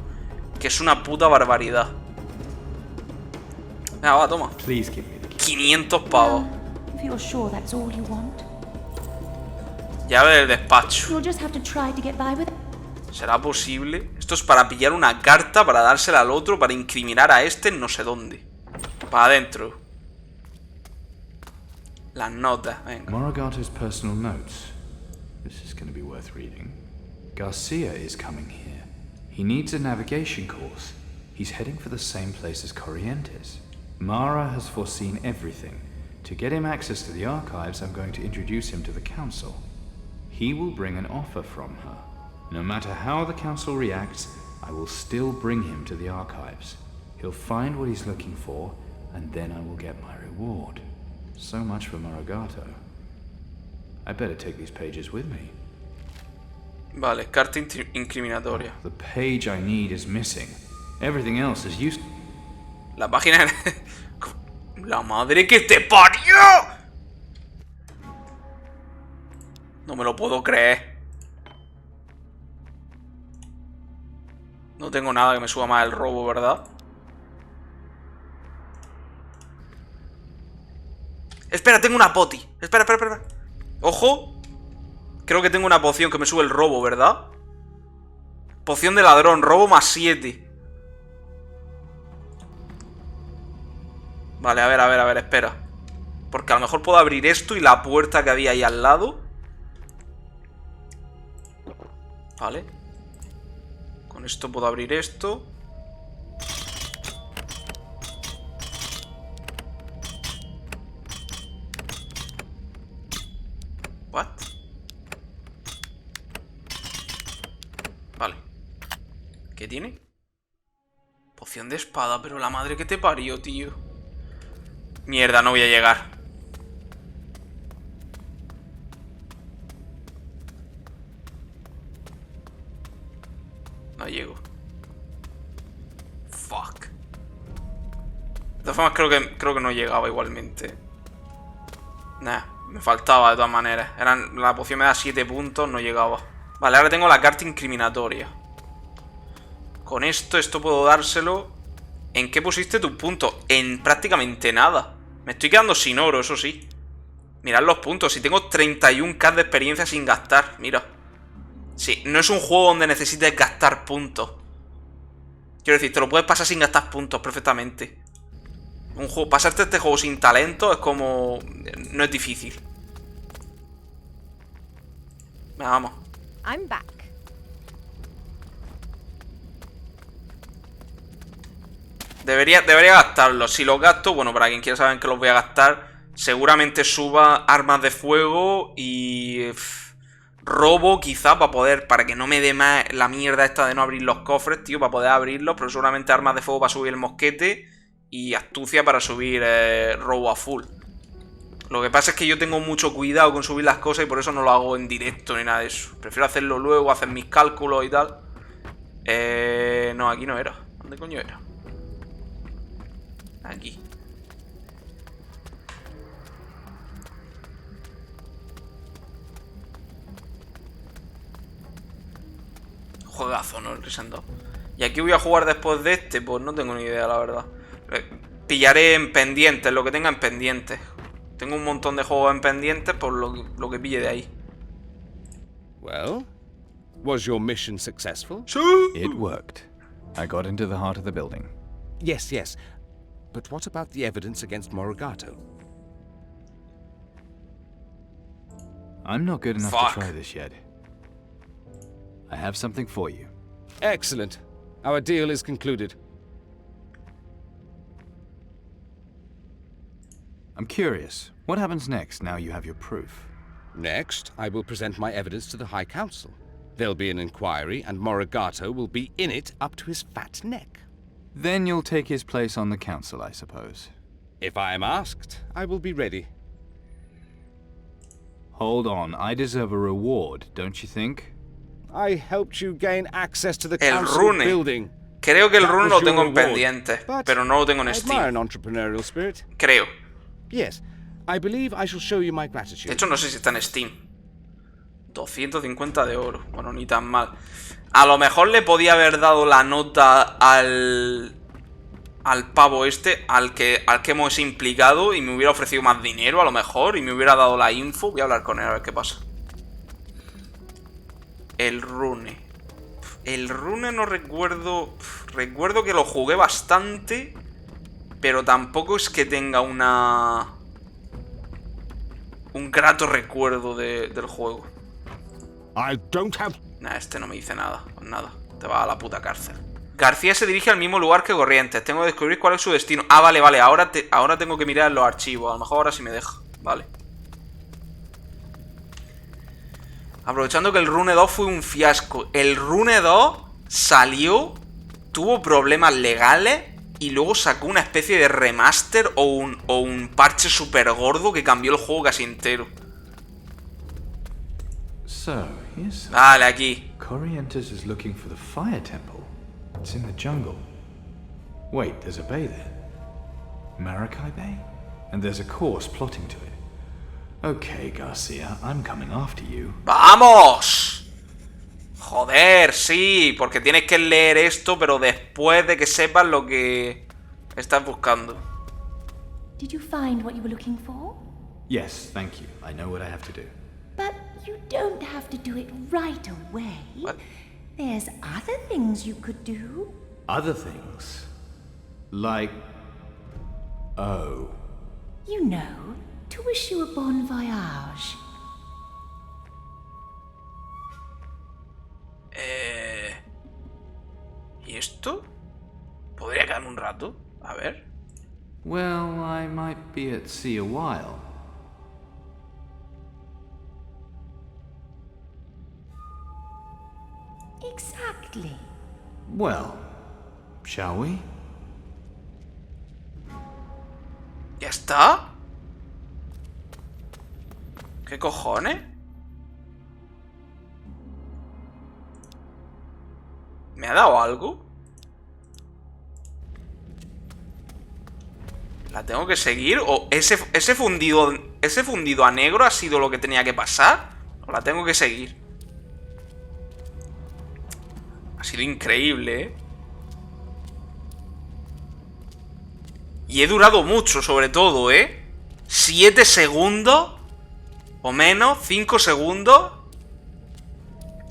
A: que es una puta barbaridad. Venga, va, toma. 500 pavos.
M: If you're sure that's all you want.
A: Llave del despacho.
M: You'll just have to try to get by with it.
A: ¿Será posible? Esto es para pillar una carta, para dársela al otro, para incriminar a este en no sé dónde. Para adentro. Las notas, venga.
C: Morigato's personal notes. This is going to be worth reading. Garcia is coming here. He needs a navigation course. He's heading for the same place as Corrientes. Mara has foreseen everything. To get him access to the archives, I'm going to introduce him to the council. He will bring an offer from her. No matter how the council reacts, I will still bring him to the archives. He'll find what he's looking for, and then I will get my reward. So much for Morigato. I better take these pages with me.
A: Vale, carta incriminatoria.
C: The page I need is missing. Everything else is used.
A: La página... ¡La madre que te parió! No me lo puedo creer. No tengo nada que me suba más el robo, ¿verdad? Espera, tengo una poti. Espera. Ojo. Creo que tengo una poción que me sube el robo, ¿verdad? Poción de ladrón, robo más 7. Vale, a ver, espera. Porque a lo mejor puedo abrir esto y la puerta que había ahí al lado. Vale. Con esto puedo abrir esto. What? Vale. ¿Qué tiene? Poción de espada, pero la madre que te parió, tío. Mierda, no voy a llegar. No llego. Fuck. De todas formas creo que no llegaba igualmente. Nah, me faltaba de todas maneras. La poción me da 7 puntos, no llegaba. Vale, ahora tengo la carta incriminatoria. Con esto puedo dárselo. ¿En qué pusiste tus puntos? En prácticamente nada. Me estoy quedando sin oro, eso sí. Mirad los puntos. Si tengo 31k de experiencia sin gastar. Mira. Sí, no es un juego donde necesites gastar puntos. Quiero decir, te lo puedes pasar sin gastar puntos perfectamente. Pasarte este juego sin talento es como... No es difícil. Vamos.
J: I'm back.
A: Debería gastarlos. Si los gasto, bueno, para quien quiera saber en qué los voy a gastar, seguramente suba armas de fuego y robo quizá para que no me dé más la mierda esta de no abrir los cofres, tío, para poder abrirlos. Pero seguramente armas de fuego para subir el mosquete y astucia para subir robo a full. Lo que pasa es que yo tengo mucho cuidado con subir las cosas y por eso no lo hago en directo ni nada de eso. Prefiero hacerlo luego, hacer mis cálculos y tal. No, aquí no era. ¿Dónde coño era? Aquí. Juegazo, ¿no? El Risen 2. Y aquí voy a jugar después de este. Pues no tengo ni idea, la verdad. Pillaré en pendientes, lo que tenga en pendientes. Tengo un montón de juegos en pendientes por lo que pille de ahí.
G: Well, was your mission successful?
C: It worked. I got into the heart of the building.
G: Yes, yes. But what about the evidence against Morigato?
C: I'm not good enough
A: Fuck.
C: to try this yet. I have something for you.
G: Excellent. Our deal is concluded.
C: I'm curious. What happens next now you have your proof?
G: Next, I will present my evidence to the High Council. There'll be an inquiry, and Morigato will be in it up to his fat neck.
C: Then you'll take his place on the council, I suppose.
G: If I am asked, I will be ready.
C: Hold on, I deserve a reward, don't you think?
G: I helped you gain access to the
A: El
G: council
A: rune.
G: building.
A: Creo que el
G: That
A: rune
G: was
A: lo tengo
G: your
A: en
G: reward.
A: pendiente,
G: But
A: pero no lo tengo en
G: I admire
A: Steam.
G: an entrepreneurial spirit.
A: Creo.
G: Yes, I believe I shall show you my gratitude.
A: De hecho, no sé si está en Steam. 250 de oro. Bueno, ni tan mal. A lo mejor le podía haber dado la nota al pavo este, al que hemos implicado, y me hubiera ofrecido más dinero, a lo mejor, y me hubiera dado la info. Voy a hablar con él a ver qué pasa. El rune. El rune no recuerdo. Recuerdo que lo jugué bastante, pero tampoco es que tenga un grato recuerdo del juego. Nah, este no me dice nada. Pues nada, te vas a la puta cárcel. García se dirige al mismo lugar que Corrientes. Tengo que descubrir cuál es su destino. Ah, vale, vale. Ahora tengo que mirar los archivos. A lo mejor ahora sí me deja. Vale. Aprovechando que el Rune 2 fue un fiasco. El Rune 2 salió, tuvo problemas legales y luego sacó una especie de remaster o un parche súper gordo que cambió el juego casi entero.
C: So, here's
A: Vale, aquí.
C: Corrientes is looking for the fire temple. It's in the jungle. Wait, there's a bay there. Maracay Bay? And there's a course plotting to it. Okay, Garcia, I'm coming after you.
A: ¡Vamos! Joder, sí, porque tienes que leer esto, pero después de que sepas lo que estás buscando.
M: Did you find what you were looking for?
C: Yes, thank you. I know what I have to do.
M: But you don't have to do it right away.
A: What?
M: There's other things you could do.
C: Other things? Like... Oh.
M: You know, to wish you a bon voyage.
A: ¿Y esto? ¿Podría quedarme un rato? A ver.
C: Well, I might be at sea a while.
M: Exactly.
C: Well, shall we?
A: ¿Ya está? ¿Qué cojones? ¿Me ha dado algo? ¿La tengo que seguir? ¿O ese fundido a negro ha sido lo que tenía que pasar? ¿O la tengo que seguir? Ha sido increíble, ¿eh? Y he durado mucho, sobre todo, ¿eh? 7 segundos. O menos, 5 segundos.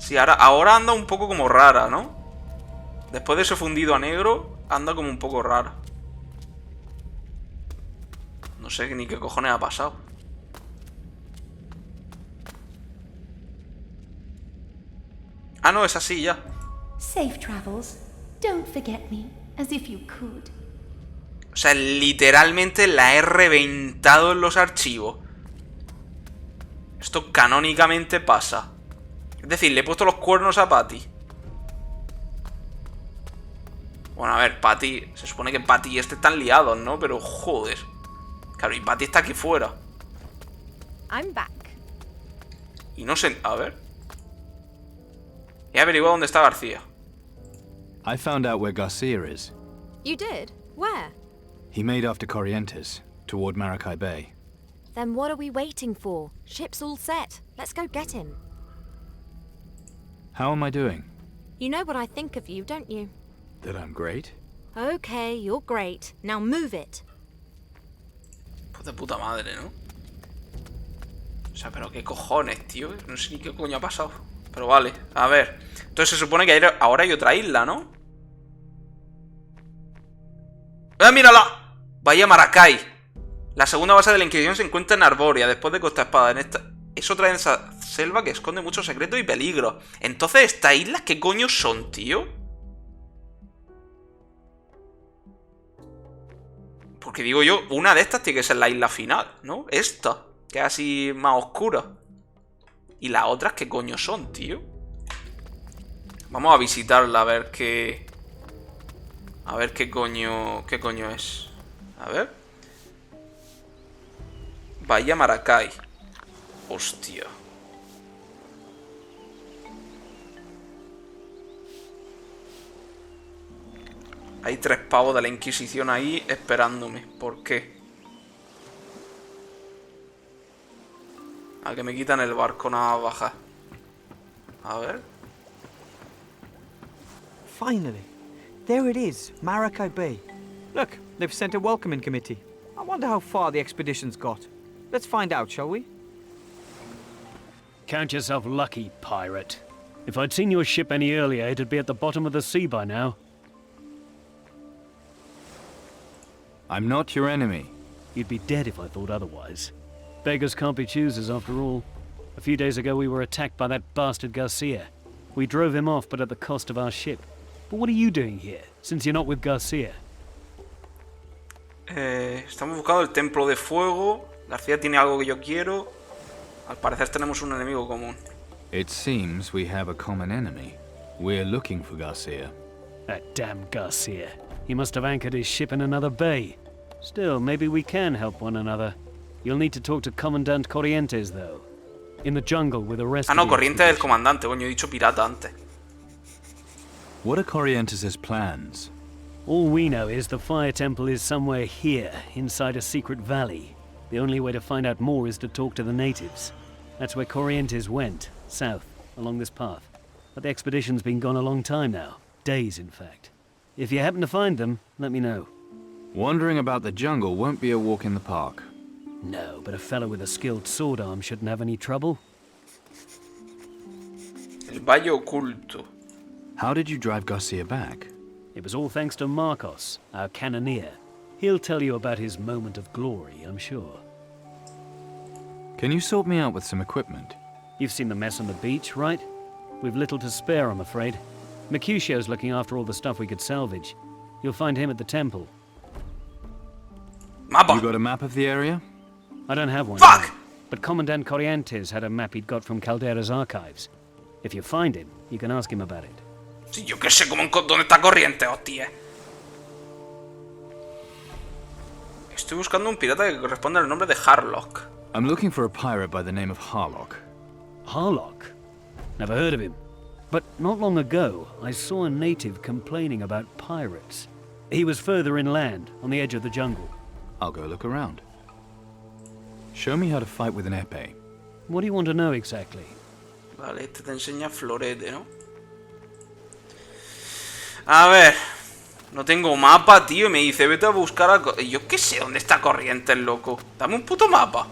A: Sí, ahora anda un poco como rara, ¿no? Después de ese fundido a negro, anda como un poco rara. No sé ni qué cojones ha pasado. Ah, no, es así ya.
M: Safe travels. Don't forget me, as if you could.
A: O sea, literalmente la he reventado en los archivos. Esto canónicamente pasa. Es decir, le he puesto los cuernos a Patty. Bueno, a ver, Patty... Se supone que Patty y este están liados, ¿no? Pero joder. Claro, y Patty está aquí fuera.
J: I'm back.
A: Y no sé... A ver. He averiguado dónde está García.
C: I found out where Garcia is.
F: You did? Where?
C: He made off to Corrientes, toward Maracay Bay.
F: Then what are we waiting for? Ship's all set. Let's go get him.
C: How am I doing?
F: You know what I think of you, don't you?
C: That I'm great?
F: Okay, you're great. Now move it.
A: Pues de puta madre, ¿no? O sea, pero qué cojones, tío. No sé ni qué coño ha pasado. Pero vale, a ver. Entonces se supone que ahora hay otra isla, ¿no? ¡Ah, mírala! Bahía Maracay. La segunda base de la Inquisición se encuentra en Arboria, después de Costa Espada. Es otra densa selva que esconde muchos secretos y peligros. Entonces, ¿estas islas qué coño son, tío? Porque digo yo, una de estas tiene que ser la isla final, ¿no? Esta, que es así más oscura. ¿Y las otras qué coño son, tío? Vamos a visitarla a ver qué... A ver qué coño es. A ver. Bahía Maracay. Hostia. Hay 3 pavos de la Inquisición ahí esperándome. ¿Por qué? A que me quitan el barco nada más baja. A ver.
N: Finally. There it is, Maracay Bay. Look, they've sent a welcoming committee. I wonder how far the expedition's got. Let's find out, shall we?
E: Count yourself lucky, pirate. If I'd seen your ship any earlier, it'd be at the bottom of the sea by now.
C: I'm not your enemy.
E: You'd be dead if I thought otherwise. Beggars can't be choosers, after all. A few days ago we were attacked by that bastard Garcia. We drove him off, but at the cost of our ship. But what are you doing here, since you're not with Garcia?
A: Estamos buscando el Templo de Fuego. García tiene algo que yo quiero. Al parecer tenemos un enemigo común.
C: It seems we have a common enemy. We're looking for Garcia.
E: That damn Garcia. He must have anchored his ship in another bay. Still, maybe we can help one another. You'll need to talk to Commandant Corrientes, though. In the jungle with the rest
A: Ah, no,
E: of the
A: Corrientes es el comandante. Coño, he dicho pirata antes.
C: What are Corrientes' plans?
E: All we know is the Fire Temple is somewhere here, inside a secret valley. The only way to find out more is to talk to the natives. That's where Corrientes went, south, along this path. But the expedition's been gone a long time now. Days, in fact. If you happen to find them, let me know.
C: Wandering about the jungle won't be a walk in the park.
E: No, but a fellow with a skilled sword arm shouldn't have any trouble.
A: El Valle Oculto.
C: How did you drive Garcia back?
E: It was all thanks to Marcos, our cannoneer. He'll tell you about his moment of glory, I'm sure.
C: Can you sort me out with some equipment?
E: You've seen the mess on the beach, right? We've little to spare, I'm afraid. Mercutio's looking after all the stuff we could salvage. You'll find him at the temple.
A: Mapa.
C: You got a map of the area?
E: I don't have one.
A: Fuck!
E: No. But Commandant Corrientes had a map he'd got from Caldera's archives. If you find him, you can ask him about it.
A: Sí, yo que sé dónde está Corriente, hostia. Estoy buscando un pirata que corresponde al nombre de Harlock.
C: I'm looking for a pirate by the name of Harlock.
E: Harlock? Never heard of him. But not long ago, I saw a native complaining about pirates. He was further inland, on the edge of the jungle.
C: I'll go look around. Show me how to fight with an épée.
E: What do you want to know exactly?
A: Vale, este te enseña florete, ¿no? A ver. No tengo mapa, tío, y me dice, vete a buscar a... Yo qué sé dónde está Corrientes, loco. Dame un puto mapa.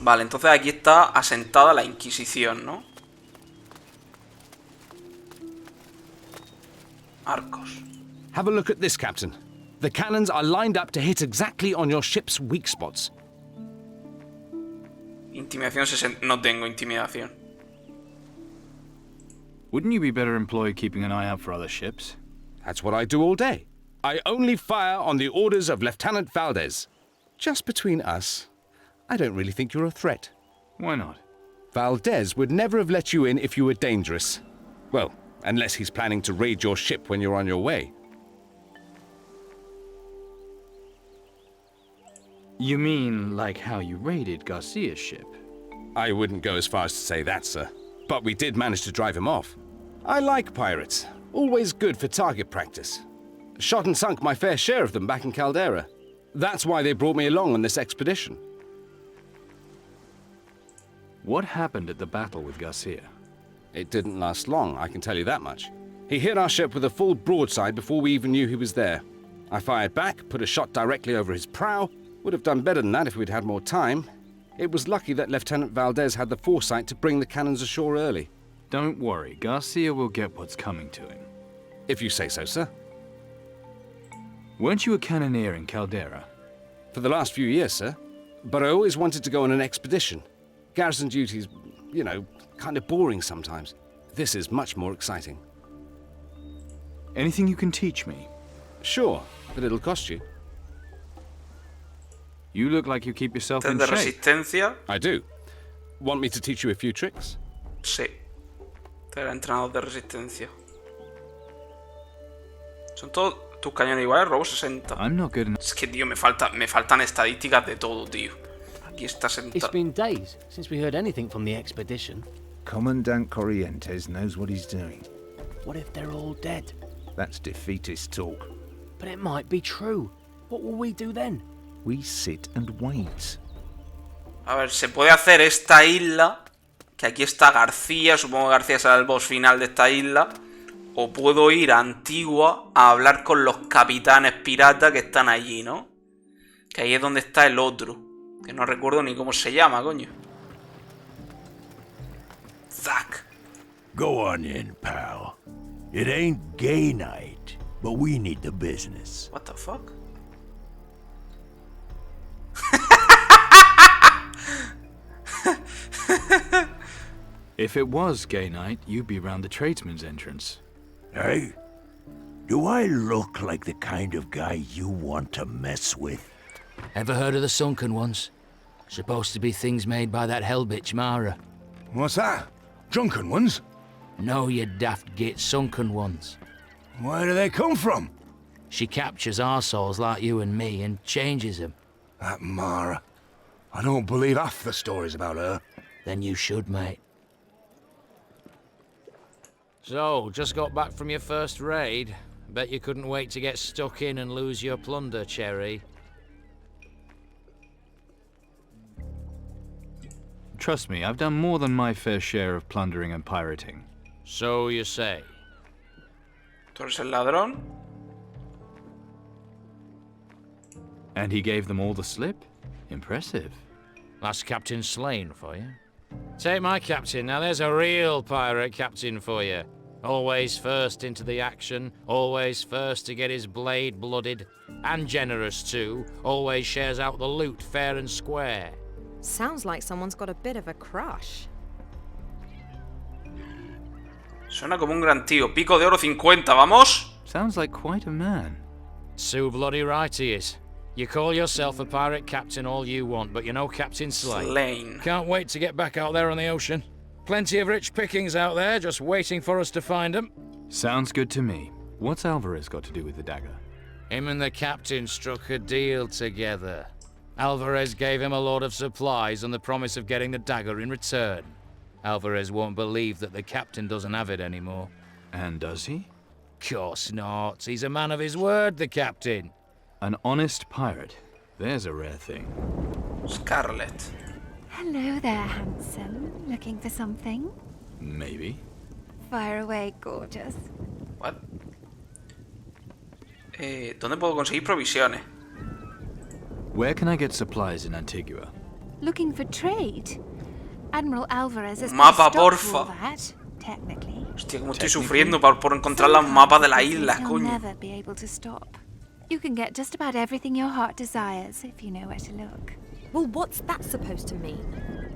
A: Vale, entonces aquí está asentada la Inquisición, ¿no? Arcos.
G: Have a look at this, Captain. The cannons are lined up to hit exactly on your ship's weak spots.
A: Intimidación 60. No tengo intimidación.
C: Wouldn't you be better employed keeping an eye out for other ships?
G: That's what I do all day. I only fire on the orders of Lieutenant Valdez. Just between us, I don't really think you're a threat.
C: Why not?
G: Valdez would never have let you in if you were dangerous. Well, unless he's planning to raid your ship when you're on your way.
C: You mean like how you raided Garcia's ship?
G: I wouldn't go as far as to say that, sir. But we did manage to drive him off. I like pirates. Always good for target practice. Shot and sunk my fair share of them back in Caldera. That's why they brought me along on this expedition.
C: What happened at the battle with Garcia?
G: It didn't last long, I can tell you that much. He hit our ship with a full broadside before we even knew he was there. I fired back, put a shot directly over his prow. Would have done better than that if we'd had more time. It was lucky that Lieutenant Valdez had the foresight to bring the cannons ashore early.
C: Don't worry, Garcia will get what's coming to him.
G: If you say so, sir.
C: Weren't you a cannoneer in Caldera?
G: For the last few years, sir. But I always wanted to go on an expedition. Garrison duties, you know, kind of boring sometimes. This is much more exciting.
C: Anything you can teach me?
G: Sure, but it'll cost you.
C: You look like you keep yourself in
A: de
C: shape.
A: resistencia.
G: I do. Want me to teach you a few tricks?
A: Sí. Será entrenador de resistencia. Son todos tus cañones iguales, robo 60.
C: I'm not good enough.
A: Es que, tío, me faltan estadísticas de todo, tío. Aquí está
O: It's
A: sentado.
O: been days since we heard anything from the expedition.
D: Commandant Corrientes knows what he's doing.
O: What if they're all dead?
D: That's defeatist talk.
O: But it might be true. What will we do then?
D: We sit and wait.
A: A ver, se puede hacer esta isla. Que aquí está García. Supongo que García será el boss final de esta isla. O puedo ir a Antigua a hablar con los capitanes piratas que están allí, ¿no? Que ahí es donde está el otro. Que no recuerdo ni cómo se llama, coño. Zack.
B: Go on in, pal. It ain't gay night, but we need the business.
A: What the fuck?
C: If it was gay night, you'd be round the tradesman's entrance.
B: Hey? Do I look like the kind of guy you want to mess with?
P: Ever heard of the Sunken Ones? Supposed to be things made by that hell bitch Mara.
B: What's that? Drunken ones?
P: No, you daft git, Sunken Ones.
B: Where do they come from?
P: She captures arseholes like you and me and changes them.
B: That Mara. I don't believe half the stories about her.
P: Then you should, mate. So, just got back from your first raid. Bet you couldn't wait to get stuck in and lose your plunder, Cherry.
C: Trust me, I've done more than my fair share of plundering and pirating.
P: So you say.
A: ¿Tú eres el ladrón?
C: And he gave them all the slip? Impressive.
P: That's Captain Slane for you. Take my captain. Now there's a real pirate captain for you. Always first into the action, always first to get his blade blooded, and generous too, always shares out the loot fair and square.
F: Sounds like someone's got a bit of a crush.
A: Suena como un gran tío. Pico de oro 50, ¿vamos?
C: Sounds like quite a man.
P: So bloody right he is. You call yourself a pirate captain all you want, but you're no Captain Slane.
A: Slane.
P: Can't wait to get back out there on the ocean. Plenty of rich pickings out there, just waiting for us to find them.
C: Sounds good to me. What's Alvarez got to do with the dagger?
P: Him and the captain struck a deal together. Alvarez gave him a load of supplies on the promise of getting the dagger in return. Alvarez won't believe that the captain doesn't have it anymore.
C: And does he?
P: Course not. He's a man of his word, the captain.
C: An honest pirate. There's a rare thing.
A: Scarlet.
Q: Hello there, handsome. Looking for something?
C: Maybe.
Q: Fire away, gorgeous.
A: What? ¿Dónde puedo conseguir provisiones?
C: Where can I get supplies in Antigua?
Q: Looking for trade? Admiral Alvarez has
A: Mapa,
Q: stopped all
A: porfa.
Q: that, technically.
A: Hostia, como estoy sufriendo por encontrar los mapas de las islas,
Q: He'll
A: coño.
Q: never be able to stop. You can get just about everything your heart desires if you know where to look.
F: Well, what's that supposed to mean?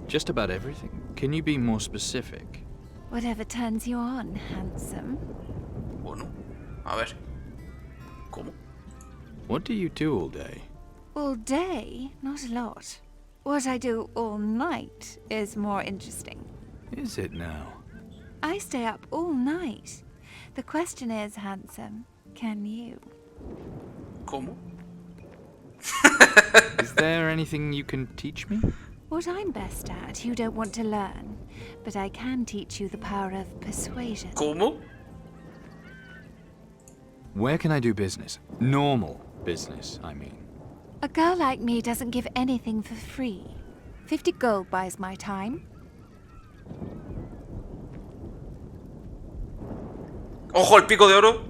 C: Just about everything. Can you be more specific?
Q: Whatever turns you on, handsome.
A: Bueno, a ver. ¿Cómo?
C: What do you do all day?
Q: All day? Not a lot. What I do all night is more interesting.
C: Is it now?
Q: I stay up all night. The question is, handsome, can you?
A: ¿Cómo?
C: Is there anything you can teach me?
Q: What I'm best at, you don't want to learn. But I can teach you the power of persuasion.
A: ¿Cómo?
C: Where can I do business? Normal business, I mean.
Q: A girl like me doesn't give anything for free. 50 gold buys my time.
A: ¡Ojo, el pico de oro!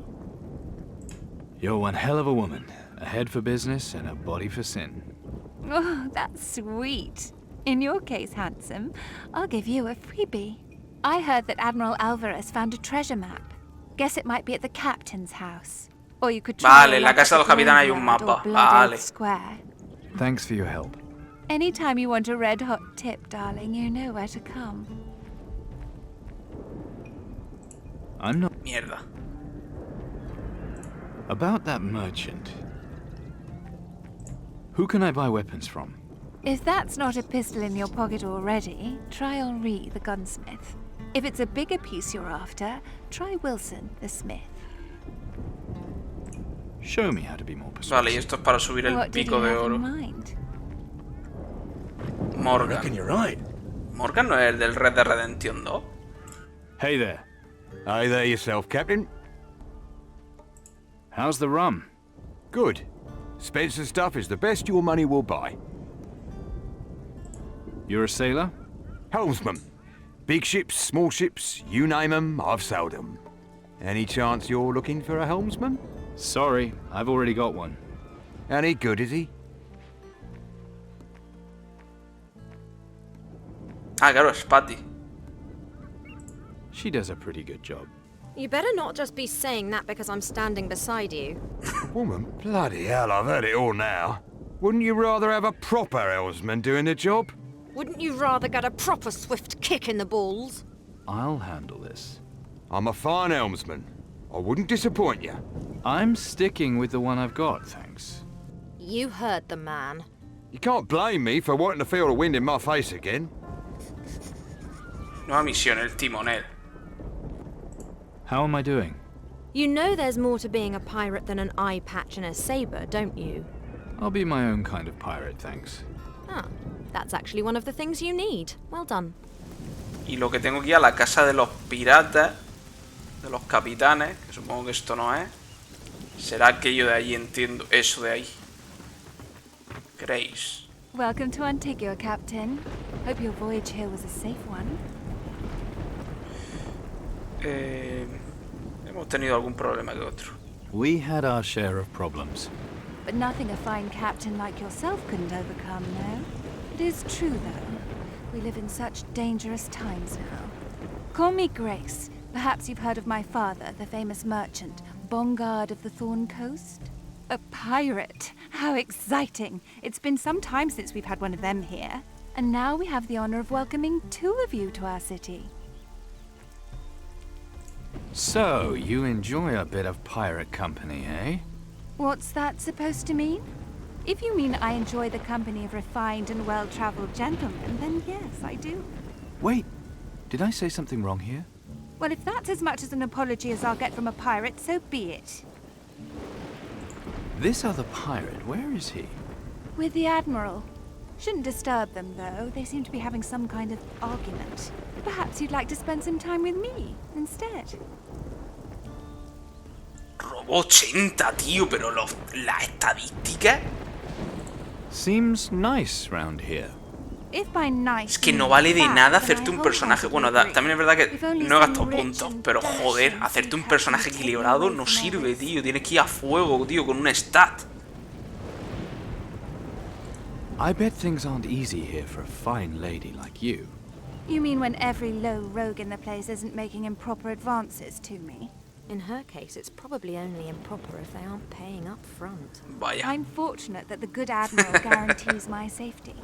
C: You're one hell of a woman. A head for business and a body for sin.
Q: Oh, that's sweet. In your case, handsome, I'll give you a freebie. I heard that Admiral Alvarez found a treasure map. Guess it might be at the captain's house. Or you could try
A: Vale,
Q: your
A: en la
Q: luck
A: casa de
Q: at
A: los
Q: the
A: capitanes hay un
Q: graveyard or
A: mapa.
Q: Blood
A: Vale.
Q: Oath Square.
C: Thanks for your help.
Q: Anytime you want a red hot tip, darling, you know where to come.
C: I'm not...
A: Mierda.
C: About that merchant. Who can I buy weapons from?
Q: If that's not a pistol in your pocket already, try Henri, the gunsmith. If it's a bigger piece you're after, try Wilson, the smith.
C: Show me how to be more persuasive.
A: Vale, y esto es para subir el
Q: What did
A: pico
Q: you
A: de
Q: have
A: oro.
Q: in mind?
A: Morgan.
H: I reckon you're right.
A: Morgan no es el del Red Dead Redemption 2.
R: Hey there. Hey there yourself, Captain.
C: How's the rum?
R: Good. Spencer stuff is the best your money will buy.
C: You're a sailor?
R: Helmsman. Big ships, small ships, you name 'em, I've sailed 'em. Any chance you're looking for a helmsman?
C: Sorry, I've already got one.
R: Any good, is he?
A: Ah, claro, es Patty.
C: She does a pretty good job.
F: You better not just be saying that because I'm standing beside you.
R: Woman, bloody hell, I've heard it all now. Wouldn't you rather have a proper helmsman doing the job?
F: Wouldn't you rather get a proper swift kick in the balls?
C: I'll handle this.
R: I'm a fine helmsman. I wouldn't disappoint you.
C: I'm sticking with the one I've got, thanks.
F: You heard the man.
R: You can't blame me for wanting to feel the wind in my face again.
A: Nueva misión, el timonel.
C: How am I doing?
F: You know there's more to being a pirate than an eye patch and a saber, don't you?
C: I'll be my own kind of pirate, thanks.
F: Ah, that's actually one of the things you need. Well done.
A: Y lo que tengo que ir a la casa de los piratas, de los capitanes, que supongo que esto no es. Será aquello de ahí, entiendo. Eso de ahí. Grace.
Q: Welcome to Antigua, Captain. Hope your voyage here was a safe one.
A: Hemos tenido algún problema que otro.
C: We had our share of problems.
Q: But nothing a fine captain like yourself couldn't overcome, no? It is true, though. We live in such dangerous times now. Call me Grace. Perhaps you've heard of my father, the famous merchant, Bongard of the Thorn Coast? A pirate! How exciting! It's been some time since we've had one of them here. And now we have the honor of welcoming 2 of you to our city.
C: So, you enjoy a bit of pirate company, eh?
Q: What's that supposed to mean? If you mean I enjoy the company of refined and well-traveled gentlemen, then yes, I do.
C: Wait, did I say something wrong here?
Q: Well, if that's as much as an apology as I'll get from a pirate, so be it.
C: This other pirate, where is he?
Q: With the Admiral. Shouldn't disturb them, though. They seem to be having some kind of argument. Perhaps you'd like to spend some time with me instead.
A: Robo 80, tío, pero la estadística.
C: Seems nice round here.
Q: If by nice,
A: Es que no vale de nada hacerte un personaje. Bueno, también es verdad que no he gastado puntos, pero joder, hacerte un personaje equilibrado no sirve, tío. Tienes que ir a fuego, tío, con un stat.
C: I bet things aren't easy here for a fine lady like you.
Q: You mean when every low rogue in the place isn't making improper advances to me?
F: In her case, it's probably only improper if they aren't paying up front.
A: Vaya.
Q: I'm fortunate that the good Admiral guarantees my safety.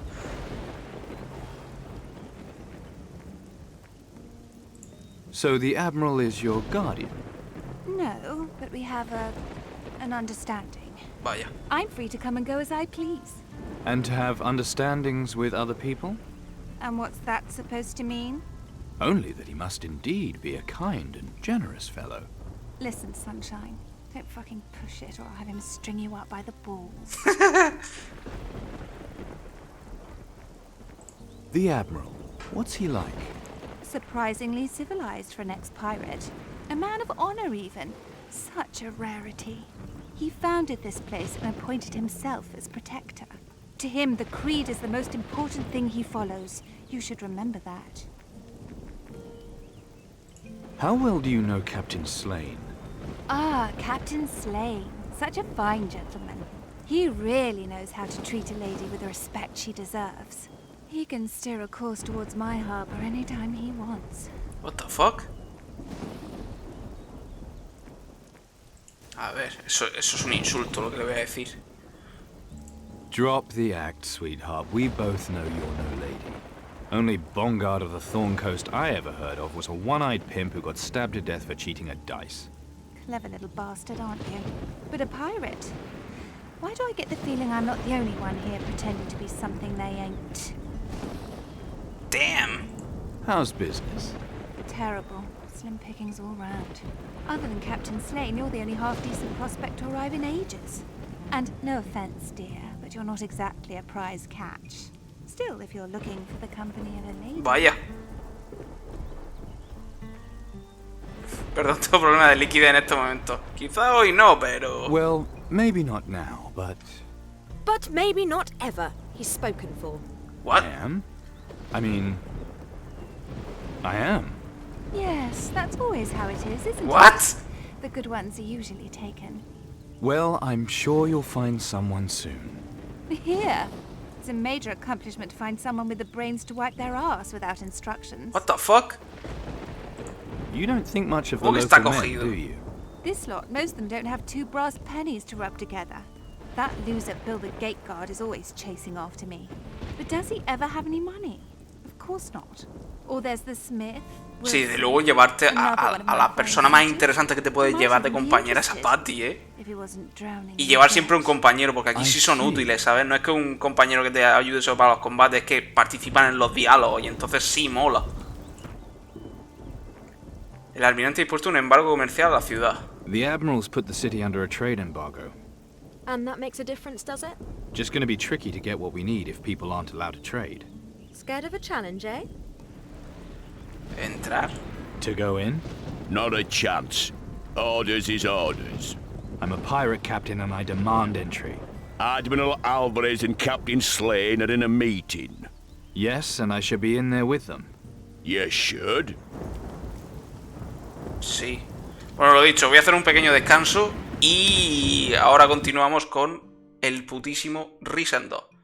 C: So the Admiral is your guardian?
Q: No, but we have an understanding.
A: Vaya.
Q: I'm free to come and go as I please.
C: And to have understandings with other people?
Q: And what's that supposed to mean?
C: Only that he must indeed be a kind and generous fellow.
Q: Listen, Sunshine, don't fucking push it or I'll have him string you up by the balls.
C: The Admiral, what's he like?
Q: Surprisingly civilized for an ex-pirate. A man of honor, even. Such a rarity. He founded this place and appointed himself as protector. To him, the creed is the most important thing he follows. You should remember that.
C: How well do you know Captain Slane?
Q: Ah, Captain Slane. Such a fine gentleman. He really knows how to treat a lady with the respect she deserves. He can steer a course towards my harbor anytime he wants.
A: What the fuck? A ver, eso es un insulto lo que le voy a decir.
C: Drop the act, sweetheart. We both know you're no lady. Only Bongard of the Thorn Coast I ever heard of was a one-eyed pimp who got stabbed to death for cheating at dice.
Q: Clever little bastard, aren't you? But a pirate. Why do I get the feeling I'm not the only one here pretending to be something they ain't?
A: Damn.
C: How's business?
Q: Terrible. Slim pickings all round. Other than Captain Slane, you're the only half-decent prospect to arrive in ages. And no offense, dear, but you're not exactly a prize catch. Still, if you're looking for the company of a lady...
A: Vaya. Perdón, tengo problema de liquidez en este momento. Quizá hoy no, pero...
C: Well, maybe not now, but...
F: But maybe not ever. He's spoken for.
A: What?
C: I am? I mean... I am.
Q: Yes, that's always how it is, isn't it?
A: What?
Q: The good ones are usually taken.
C: Well, I'm sure you'll find someone soon.
Q: Here. It's a major accomplishment to find someone with the brains to wipe their ass without instructions.
A: What the fuck?
C: You don't think much of the
A: ¿Cómo que está
C: local men,
A: cogido?
C: do you?
Q: This lot, most of them don't have 2 brass pennies to rub together. That loser Bill the Gate Guard is always chasing after me. But does he ever have any money? Of course not. Or there's the Smith.
A: Sí, de luego llevarte a la persona más interesante que te puedes llevar de compañera es a Patty, Y llevar siempre un compañero, porque aquí sí son útiles, ¿sabes? No es que un compañero que te ayude solo para los combates, es que participan en los diálogos y entonces sí mola. El almirante ha impuesto un embargo comercial a la ciudad.
C: The admirals put the city under a trade embargo.
F: And that makes a difference, does it?
C: Just gonna be tricky to get what we need if people aren't allowed to trade.
F: Scared of a challenge, eh?
A: ¿Entrar?
C: To go in?
S: Not a chance. Orders is orders.
C: I'm a pirate captain and I demand entry.
S: Admiral Alvarez and Captain Slane are in a meeting.
C: Yes, and I should be in there with them.
S: You should.
A: Sí. Bueno, lo dicho, voy a hacer un pequeño descanso y ahora continuamos con el putísimo Risen 2.